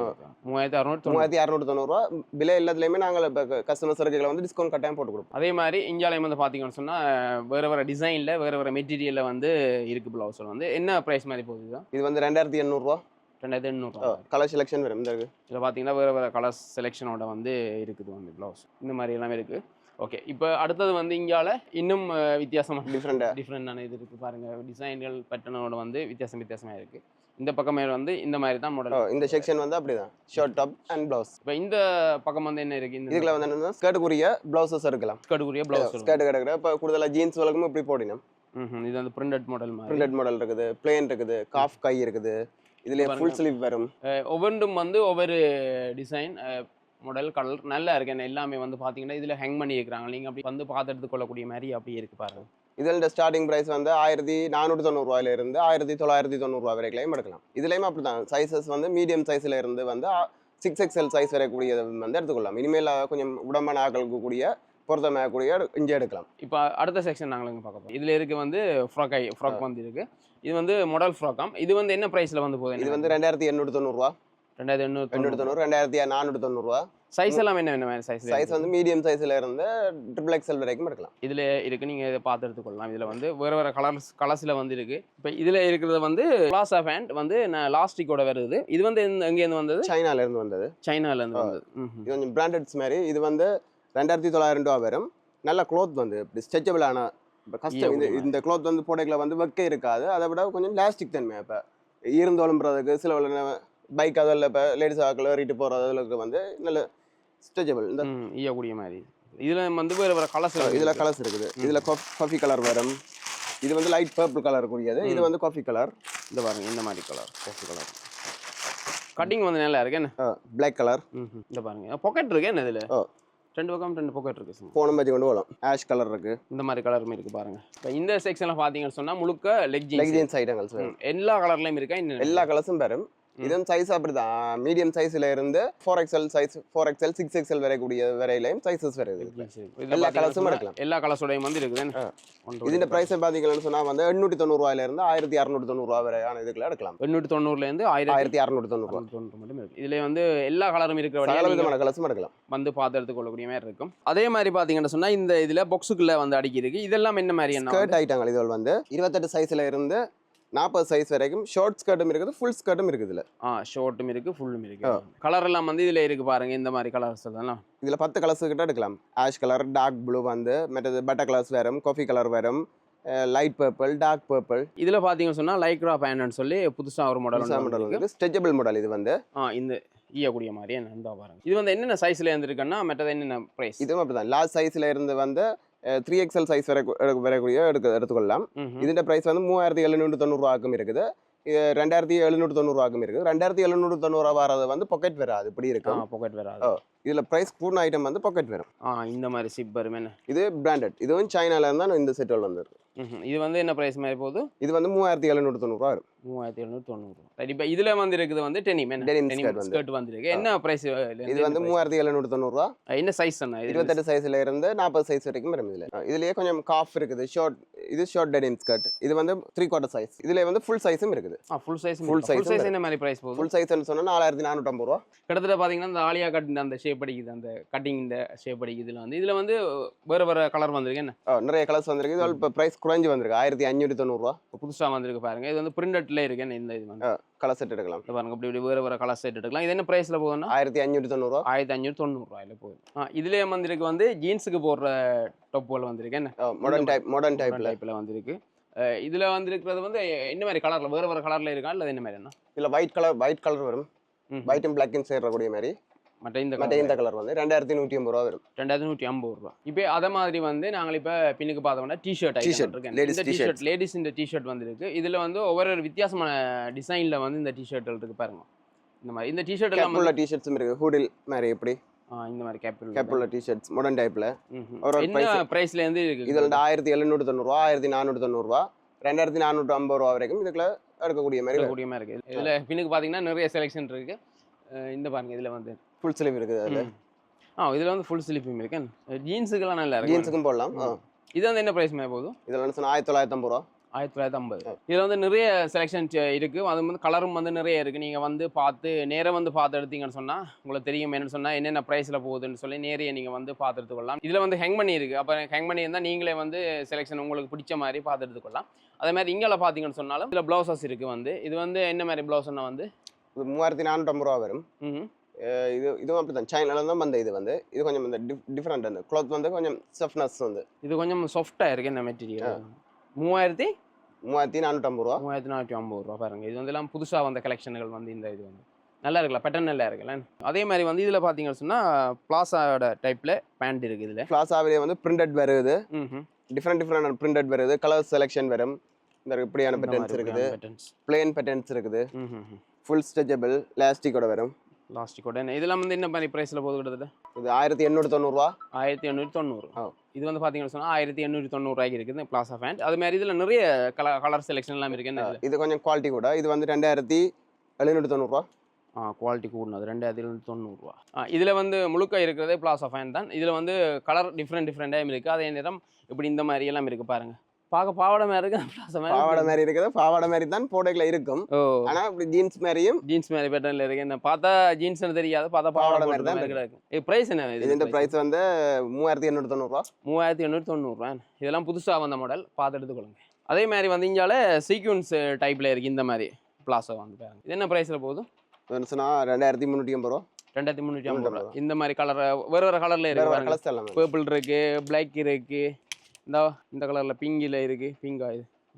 3690 விலை. எல்லாத்துலேயுமே நாங்கள் இப்போ கஸ்டமர் சர்க்கிளில் வந்து டிஸ்கவுண்ட் கட்டாயம் போட்டு கொடுப்போம்.
அதே மாதிரி இந்தியாவிலையும் வந்து பார்த்தீங்கன்னு சொன்னால் வேறு வேறு டிசைனில் வேறு வேறு மெட்டீரியலில் வந்து இருக்குது. ப்ளவுஸில் வந்து என்ன ப்ரைஸ் மாதிரி போகுது?
இது வந்து 2800.
2800.
கலர் செலெக்ஷன் வரும்.
இதில் பார்த்தீங்கன்னா வேறு வேறு கலர் செலெக்ஷனோட வந்து இருக்குது வந்து ப்ளவுஸ். இந்த மாதிரி எல்லாமே இருக்குது. ஓகே, இப்போ அடுத்தது வந்து இந்தியாவில் இன்னும் வித்தியாசமாக டிஃப்ரெண்டான இது இருக்குது பாருங்கள். டிசைன்கள் பேட்டர்னோட வந்து வித்தியாசமாக இருக்குது. இந்த பக்கமே வந்து இந்த மாதிரி தான் மாடல்.
இந்த செக்ஷன் வந்து அப்படிதான் ஷர்ட் டாப் அண்ட் ப்ளவுஸ்.
இப்போ இந்த பக்கம் வந்து என்ன இருக்குது?
இதுல வந்து என்ன ஸ்கர்ட்டுக்குரிய ப்ளவுஸஸ் இருக்கலாம்.
ஸ்கர்ட்டுக்குரிய ப்ளவுஸ்
ஸ்கர்ட் கிடக்குற. இப்போ கூடுதலாக ஜீன்ஸ் வழக்கமும் இப்படி போடணும்.
இது வந்து பிரிண்டட் மாடல் மாதிரி.
பிரிண்டட் மாடல் இருக்குது, பிளேன் இருக்குது, காஃப் கை இருக்குது. இதுல ஃபுல் ஸ்லீவ் வரும்.
ஒவ்வொன்றும் வந்து ஒவ்வொரு டிசைன் மாடல் கலர் நல்லா இருக்கு. எல்லாமே வந்து பார்த்தீங்கன்னா இதில் ஹேங் பண்ணி இருக்கிறாங்க. நீங்கள் அப்படி வந்து பார்த்து எடுத்துக்கொள்ளக்கூடிய மாதிரி அப்படி இருக்கு பாருங்க.
இதில் ஸ்டார்டிங் ப்ரைஸ் வந்து 1490 இருந்து 1990 வரைக்கும் எடுக்கலாம். இதுலேயுமே அப்படி தான் சைஸஸ் வந்து மீடியம் சைஸில் இருந்து வந்து 6XL சைஸ் வரக்கூடியது வந்து எடுத்துக்கொள்ளலாம். இனிமேல் கொஞ்சம் உடம்பான ஆக்களுக்கு கூடிய பொருத்தமாகக்கூடிய இங்கே எடுக்கலாம்.
இப்போ அடுத்த செக்ஷன் நாங்கள் இங்கே பார்க்க போகிறோம். இதில் இருக்கு வந்து ஃப்ராக் வந்து இருக்கு. இது வந்து மாடல் ஃப்ராக்காம். இது வந்து என்ன ப்ரைஸில் வந்து போகுது?
இது வந்து 2890
2890
2490
சைஸ் எல்லாம் என்ன சைஸ்?
சைஸ் வந்து மீடியம் சைஸ்ல இருந்து XXL வரைக்கும் எடுக்கலாம்.
இதில் இருக்குது, நீங்கள் இதை பார்த்து எடுத்துக்கொள்ளலாம். இதில் வந்து வேறு கலர்ஸில் வந்து இருக்குது. இப்போ இதில் இருக்கிறது வந்து பிளாசா பேண்ட் வந்து லாஸ்டிக்கோட வருது. இது வந்து எங்கேருந்து வந்தது?
சைனாலேருந்து வந்தது.
சைனாலேருந்து வந்தது.
இது கொஞ்சம் பிராண்டட்ஸ் மாதிரி. இது வந்து 2900 வரும். நல்ல க்ளோத் வந்து இப்படி ஸ்ட்ரெச்சபிளான கஷ்டம். இந்த க்ளோத் வந்து போடைகளை வந்து வெக்க இருக்காது. அதை விட கொஞ்சம் லாஸ்டிக் தன்மை. இப்போ ஈர்ந்து ஒழும்புறதுக்கு சில பைக் அதில் இப்போ லேடிஸ் ஆக்கில் ஏறிட்டு போகிறதுக்கு வந்து நல்ல ஸ்ட்ரெச்சபிள். இந்த
ஈயக்கூடிய மாதிரி. இதில் வந்து வேறு கலர்ஸ்,
இதில் கலர்ஸ் இருக்குது. இதில் காஃபி கலர் வரும். இது வந்து லைட் பர்பிள் கலர் கூடியது. இது வந்து காஃபி கலர்.
இந்த பாருங்க, இந்த மாதிரி கலர் காஃபி கலர். கட்டிங் வந்து நல்லா இருக்கு. என்ன
பிளாக் கலர்.
இந்த பாருங்க, பாக்கெட் இருக்கு. என்ன இதில் 2 பக்கம் 2 பாக்கெட் இருக்கு.
போன மாதிரி கொண்டு போகலாம். ஆஷ் கலர் இருக்கு. இந்த
மாதிரி கலருமே இருக்கு பாருங்க. இப்போ இந்த செக்ஷனில் பார்த்தீங்கன்னு சொன்னால் முழுக்க லெக்
ஜீன்ஸ் ஐட்டங்கள்
எல்லா கலர்லையும் இருக்கா?
எல்லா கலர்ஸும் வரும். இதன் சைஸ் அப்படிதான். மீடியம் சைஸ்ல இருந்து 4XL size, 4XL 6XL வரைக்கூடிய வரையிலையும் sizes வருது. எல்லா கலர்ஸும் எடுக்கலாம்.
எல்லா கலர்ஸோடையும் வந்து இருக்குது.
இதுல பிரைஸ் பாத்தீங்கன்னு சொன்னா வந்து 890 இருந்து 1690 வரையான இதுக்குள்ள எடுக்கலாம்.
890 இருந்து
1690
மட்டும் இருக்கு. இதுல வந்து எல்லா கலரும் இருக்கிற
எல்லா விதமான கலர்ஸும் எடுக்கலாம்.
வந்து பார்த்து எடுத்துக்கொள்ளக்கூடிய மாதிரி இருக்கும். அதே மாதிரி பாத்தீங்கன்னு சொன்னா இந்த இதுல பாக்ஸுக்குள்ள வந்து அடிக்கி இருக்கு. இதெல்லாம் என்ன மாதிரி?
ஸ்கர்ட் ஐட்டங்கள். இது வந்து 28 சைஸ்ல இருந்து 40 சைஸ் வரைக்கும் ஷார்ட் ஸ்கர்ட்டும் இருக்குது, ஃபுல் ஸ்கர்ட்டும் இருக்குது. இதுல
ஷார்ட்டும் இருக்கு, ஃபுல்லும் இருக்கு. கலர் எல்லாம் வந்து இதுல இருக்கு பாருங்க. இந்த மாதிரி கலர்ஸ் எல்லாம்
இதுல 10 கலர்ஸ் கிட்ட எடுக்கலாம். ஆஷ் கலர், டார்க் ப்ளூ வந்து மற்றது பட்டர் கலர்ஸ் வரும், காஃபி கலர் வரும், லைட் பர்பிள், டார்க் பர்பிள்.
இதுல பாத்தீங்கன்னு சொன்னா லைக்ரா பேண்ட்னு சொல்லி புதுசா ஒரு மாடல்
வந்து ஸ்ட்ரெச்சபிள் மாடல். இது வந்து
இந்த ஈயக்கூடிய மாதிரி என்ன பாருங்க. இது வந்து என்னென்ன சைஸ்ல இருந்துருக்குன்னா மற்றது என்னென்ன பிரைஸ்?
இதுவும் அப்படிதான். லார்ஜ் சைஸ்ல இருந்து வந்து 3XL சைஸ் வரக்கூடிய எடுத்துக்கொள்ளலாம். இதுன்ற பிரைஸ் வந்து 3790 இருக்குது. 2790 இருக்குது. 2790 வரது வந்து பாக்கெட் வராது. இப்படி இருக்கும்.
பாக்கெட் வராது.
இதுல பிரைஸ் கூடின ஐட்டம் வந்து பாக்கெட் வரும்.
இந்த மாதிரி சிப் வரும். என்ன
இது பிராண்டட். இது வந்து சைனால இருந்தா இந்த செட்டோல் வந்து
இது வந்து என்ன பிரைஸ் மாதிரி போகுது?
இது வந்து 3790 வரும்.
3790. இப்போ இதுல வந்து இருக்குது வந்து டெனிம் ஸ்கர்ட் வந்திருக்கு. என்ன பிரைஸ்?
இது வந்து 3790.
என்ன சைஸ் சொன்னா?
28 சைஸ்ல இருந்து 40 சைஸ் வரைக்கும் வரும். இதுலயே கொஞ்சம் காஃப் இருக்குது. ஷார்ட், இது ஷார்ட் டெனிம் ஸ்கர்ட். இது வந்து 3/4 சைஸ். இதுல வந்து ஃபுல் சைஸும் இருக்குது.
ஃபுல் சைஸ் என்ன மாதிரி பிரைஸ் போகுது?
ஃபுல் சைஸ்னு சொன்னா 4450.
கிட்டத்தட்ட பாத்தீங்கன்னா இந்த ஆலியா கட் அந்த ஷேப் அடிக்குது, அந்த கட்டிங் இந்த ஷேப் அடிக்குது. இதுல வந்து வேற கலர் வந்திருக்கு. என்ன
நிறைய கலர்ஸ் வந்திருக்கு. இது இப்போ பிரைஸ் குறைஞ்சு வந்திருக்கு. 1590.
புதுசா வந்திருக்கு பாருங்க. இது வந்து பிரிண்டட்ல இருக்கு. இந்த இது வந்து
கலர் செட் எடுக்கலாம்.
பாருங்க, இப்படி வேற கலர் செட் எடுக்கலாம். இது என்ன பிரைஸ்ல போகுதுன்னா
1590.
1590 போகுது. இதுலயே வந்திருக்கு வந்து ஜீன்ஸுக்கு போடுற டாப்புகள் வந்திருக்கு. என்ன
மாடர்ன் டைப்ல
வந்திருக்கு. இதுல வந்திருக்கிறது வந்து என்ன மாதிரி கலர்ல வேற கலர்ல இருக்கா இல்ல என்ன மாதிரி? என்ன
இல்ல ஒயிட் கலர் வரும். ஒயிட் அண்ட் பிளாக் சேரக்கூடிய மாதிரி. மற்ற இந்த கலர் வந்து 2150 வரும்.
2150. இப்போ அதே மாதிரி வந்து நாங்கள் இப்போ பின்னுக்கு பார்த்தோம்னா டிஷர்ட் லேடிஸ் இந்த டிஷர்ட் வந்துருக்கு. இதுல வந்து ஒவ்வொரு வித்தியாசமான டிசைன்ல வந்து இந்த டிஷர்ட்கள் இருக்கு பாருங்க. இந்த மாதிரி இந்த டிஷர்ட் எல்லாம்
உள்ள டிஷர்ட்ஸும் இருக்கு. ஹூடில் மாதிரி எப்படி
இந்த மாதிரி
கேப்புள்ள டிஷர்ட்ஸ் மாடர்ன் டைப்ல.
என்ன பிரைஸ்ல இருந்து இருக்கு?
இதுல 1790, 1490, 2450 வரைக்கும் இதுக்குள்ள எடுக்கக்கூடிய மாதிரி
இருக்கு. இதுல பின்னுக்கு பாத்தீங்கன்னா நிறைய செலெக்ஷன் இருக்கு. இந்த பாருங்க, இதுல வந்து
ஃபுல் ஸ்லீவ் இருக்குது. அதுல
இதுல வந்து ஃபுல் ஸ்லீவும் இருக்கு. ஜீன்ஸுக்கெல்லாம் நல்லா இருக்கு.
ஜீன்ஸுக்கும் போடலாம்.
இது வந்து என்ன பிரைஸ் மேல போகுது?
இதுல வந்து 1950.
1950. இதுல வந்து நிறைய செலெக்ஷன் இருக்கு. அது வந்து கலரும் வந்து நிறைய இருக்கு. நீங்க வந்து பார்த்து நேரம் வந்து பார்த்து எடுத்தீங்கன்னு சொன்னா உங்களுக்கு தெரியும் என்னன்னு சொன்னா என்னென்ன பிரைஸ்ல போகுதுன்னு சொல்லி நேரைய நீங்க வந்து பார்த்து எடுத்துக்கொள்ளலாம். இதுல வந்து ஹேங் பண்ணி இருக்கு. அப்ப ஹேங் பண்ணி இருந்தா நீங்களே வந்து செலெக்ஷன் உங்களுக்கு பிடிச்ச மாதிரி பார்த்து எடுத்துக்கொள்ளலாம். அதே மாதிரி இங்கே பாத்தீங்கன்னு சொன்னாலும் இதுல பிளவுசஸ் இருக்கு. வந்து இது வந்து என்ன மாதிரி பிளவுஸ்னா வந்து
3450 வரும். இதுவும் அப்படிதான். சைனால தான் வந்த. இது கொஞ்சம் இந்த டிஃபரெண்ட். அந்த க்ளாத் வந்து கொஞ்சம் சாஃப்ட்னஸ் வந்து
இது கொஞ்சம் சாஃப்டா இருக்கு. இந்த மெட்டீரியல் 3450. 3450 பாருங்க. இது வந்து எல்லாம் புதுசா வந்த கலெக்ஷன்கள் வந்து இந்த இது வந்து நல்லா இருக்குல்ல, பேட்டர்ன் நல்லா இருக்குல்ல. அதே மாதிரி வந்து இதுல பாத்தீங்கன்னு சொன்னா பிளாசாவோட டைப்ல பேண்ட் இருக்கு. இதுல
பிளாசாவிலே வந்து பிரிண்டட் வருது. டிஃபரெண்ட் பிரிண்டட் வருது. கலர் செலெக்ஷன் வரும். இந்த இப்படியான பேட்டர்ன்ஸ் இருக்குது. பிளேன் பேட்டர்ன்ஸ் இருக்குது. ஃபுல் ஸ்ட்ரெச்சபிள் லாஸ்டிக்கோட வரும்.
லாஸ்டிக்கோட இதெல்லாம் வந்து என்ன மாதிரி பிரைஸ்ல போகுது? கிட்டத்தட்ட
இது 1890.
1890. இது வந்து பாத்தீங்கன்னு சொன்னா 1890 இருக்குது பிளாசா பேண்ட். அது மாதிரி இதுல நிறைய கலர் செலெக்ஷன் எல்லாம் இருக்கு.
இது கொஞ்சம் குவாலிட்டி கூட. இது வந்து 2790.
குவாலிட்டி கூடனது 2790 இதில் வந்து முழுக்க இருக்கிறதே பிளாசா ஃபேன் தான். இதில் வந்து கலர் டிஃப்ரெண்ட்டாகவும் இருக்குது. அதே நேரம் இப்படி இந்த மாதிரி எல்லாம் இருக்குது பாருங்கள். பார்க்க பாவாடை மாதிரி இருக்குது, பிளாசா மாதிரி
பாவாடை மாதிரி இருக்குது. பாவாடை மாதிரி தான் போடையில் இருக்கும். ஆனால் இப்படி ஜீன்ஸ் மாதிரியும்
ஜீன்ஸ் மாதிரி பேட்டர்னில் இருக்குது. என்ன பார்த்தா ஜீன்ஸ்னு தெரியாது, பார்த்தா பாவாடை மாதிரி தான் இருக்குது. ப்ரைஸ் என்ன இது?
இந்த ப்ரைஸ் வந்து 3890.
3890. இதெல்லாம் புதுசாக வந்த மாடல், பார்த்து எடுத்துக்கொள்ளுங்க. அதே மாதிரி வந்து இங்கால சீக்வன்ஸ் டைப்பில் இருக்குது இந்த மாதிரி பிளாசா வந்து பாருங்க. இது என்ன ப்ரைஸில் போகுது?
சொன்னால் 2380 ரூபா.
2350 ரூபா. இந்த மாதிரி கலர் வேறு கலரில் இருக்குது. பர்பிள் இருக்குது, பிளாக் இருக்குது, இந்த கலரில் பிங்கில் இருக்குது.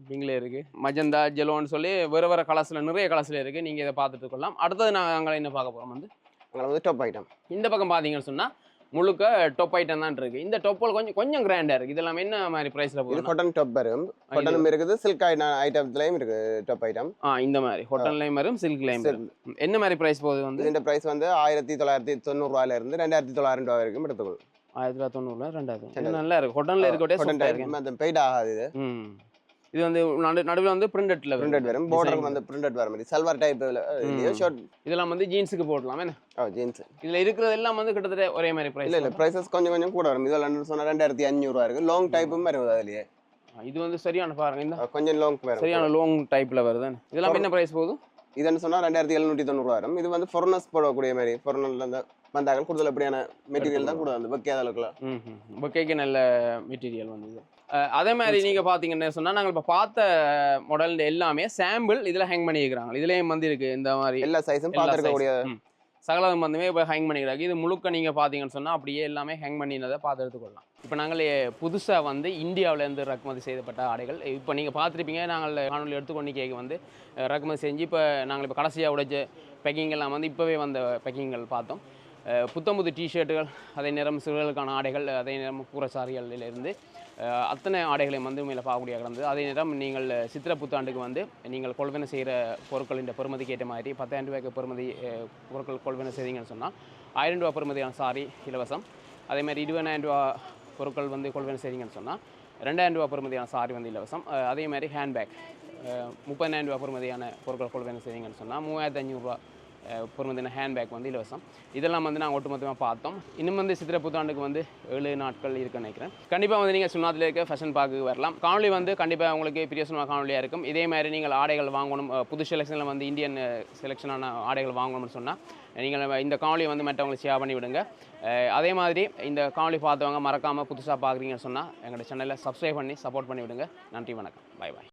பிங்கில் இருக்குது, மஜந்தா, ஜெலோன்னு சொல்லி வேறு கலர்ஸில் நிறைய கலர்ஸில் இருக்குது. நீங்கள் இதை பார்த்துட்டு கொள்ளலாம். அடுத்தது நாங்கள் என்ன பார்க்க போகிறோம் வந்து
அங்கே வந்து டாப் ஐட்டம்.
இந்த பக்கம் பார்த்தீங்கன்னு சொன்னால் முழுக்க டாப் ஐட்டம் தான் இருக்குது. இந்த டொப்பல் கொஞ்சம் கிராண்டாக இருக்குது. இதெல்லாம் என்ன மாதிரி ப்ரைஸில் போகுது?
காட்டன் டாப் வரும், காட்டனும் இருக்குது, சில்க் ஐட்டத்துலையும் இருக்குது டாப் ஐட்டம்.
இந்த மாதிரி காட்டன்லையும் வரும், சில்க்லையும் வரும். என்ன மாதிரி ப்ரைஸ் போகுது வந்து?
இந்த ப்ரைஸ் வந்து 1990 ரூபாயிலிருந்து 2900 ரூபா வரைக்கும் எடுத்துக்கணும்.
1990 2000 நல்லா இருக்கு. காட்டன்ல இருக்கட்டே
பெய்ட் ஆகாது இது.
இது வந்து நடுவில் வந்து பிரிண்டட்
வரும். பார்டர் வந்து பிரிண்டட் வர மாதிரி சல்வார் டைப் ஷார்ட்.
இதெல்லாம் வந்து ஜீன்ஸுக்கு போடலாம்.
ஜீன்ஸ்
இதுல இருக்கிறது எல்லாம் வந்து கிட்டத்தட்ட ஒரே மாதிரி பிரைஸ்.
இல்ல பிரைசஸ் கொஞ்சம் கூட வரும். இதெல்லாம் சொன்னா 2500 ரூபா இருக்கு. லாங் டைப்பும் வருது அதுலயே.
இது வந்து சரியான பாருங்க, இந்த
கொஞ்சம் லாங் வரும்,
சரியான லாங் டைப்ல வருது. இதெல்லாம் என்ன பிரைஸ் போகுது?
இதுன்னு சொன்னா 2790 ரூபா வரும். இது வந்து ஃபாரினர்ஸ் போடக்கூடிய மாதிரி, ஃபாரினர்ல இருந்து வந்தாங்க கூடுதல் எப்படியான மெட்டீரியல் தான் கூட வந்து வைக்காத அளவுக்குலாம்
வைக்க நல்ல மெட்டீரியல் வந்து. அதே மாதிரி நீங்கள் பார்த்தீங்கன்னு சொன்னால் நாங்கள் இப்போ பார்த்த மாடல் எல்லாமே சாம்பிள் இதில் ஹேங் பண்ணியிருக்கிறாங்க. இதுலேயும் வந்து இருக்குது இந்த மாதிரி
எல்லா சைஸும் பார்த்துருக்கக்கூடிய
சகலம் வந்துமே இப்போ ஹேங் பண்ணிக்கிறாங்க. இது முழுக்க நீங்கள் பார்த்தீங்கன்னு சொன்னால் அப்படியே எல்லாமே ஹேங் பண்ணினதை பார்த்து எடுத்துக்கொள்ளலாம். இப்போ நாங்கள் புதுசாக வந்து இந்தியாவிலேருந்து இறக்குமதி செய்யப்பட்ட ஆடைகள் இப்போ நீங்கள் பார்த்துருப்பீங்க. நாங்கள் காணொலி எடுத்துக்கொண்டு கேட்க வந்து இறக்குமதி செஞ்சு இப்போ நாங்கள் இப்போ கடைசியாக உடைச்ச பேக்கிங் எல்லாம் வந்து இப்போவே வந்த பேக்கிங்கள் பார்த்தோம். புத்தம்புது டிஷர்ட்டுகள், அதே நேரம் சிறுவர்களுக்கான ஆடைகள், அதே நேரம் கூரசாரிகளிலிருந்து அத்தனை ஆடைகளையும் வந்து மேலே பார்க்கக்கூடிய கிடந்தது. அதே நேரம் நீங்கள் சித்திரை புத்தாண்டுக்கு வந்து நீங்கள் கொள்வனை செய்கிற பொருட்களின் பெறுமதிக்கு ஏற்ற மாதிரி 10,000 ரூபாய்க்கு பெறுமதி பொருட்கள் கொள்வனை செய்தீங்கன்னு சொன்னால் 1000 ரூபா பெறுமதியான சாரி இலவசம். அதேமாதிரி 20,000 ரூபா பொருட்கள் வந்து கொள்வனை செய்தீங்கன்னு சொன்னால் 2,000 ரூபா பெறுமதியான சாரி வந்து இலவசம். அதே மாதிரி ஹேண்ட்பேக் 30,000 ரூபா பெறுமதியான பொருட்கள் கொள்வனை செய்தீங்கன்னு சொன்னால் 3,500 ரூபா பொறுமதியான ஹேண்ட்பேக் வந்து இலவசம். இதெல்லாம் வந்து நாங்கள் ஒட்டுமொத்தமாக பார்த்தோம். இன்னும் வந்து சித்திரை புத்தாண்டுக்கு வந்து 7 நாட்கள் இருக்குன்னு நினைக்கிறேன். கண்டிப்பாக வந்து நீங்கள் சுண்ணாத்தில் இருக்க ஃபேஷன் பார்க்கு வரலாம். காணொலி வந்து கண்டிப்பாக உங்களுக்கு பிரியசனமாக காணொலியாக இருக்கும். இதே மாதிரி நீங்கள் ஆடைகள் வாங்கணும், புது செலெக்ஷனில் வந்து இந்தியன் செலெக்ஷனான ஆடைகள் வாங்கணும்னு சொன்னால் நீங்கள் இந்த காணொலியை வந்து மற்றவங்களுக்கு ஷேர் பண்ணி விடுங்க. அதே மாதிரி இந்த காணொலி பார்த்தவங்க மறக்காமல் புதுசாக பார்க்குறீங்கன்னு சொன்னால் எங்களோட சேனலை சப்ஸ்கிரைப் பண்ணி சப்போர்ட் பண்ணி விடுங்க. நன்றி, வணக்கம், பாய் பாய்.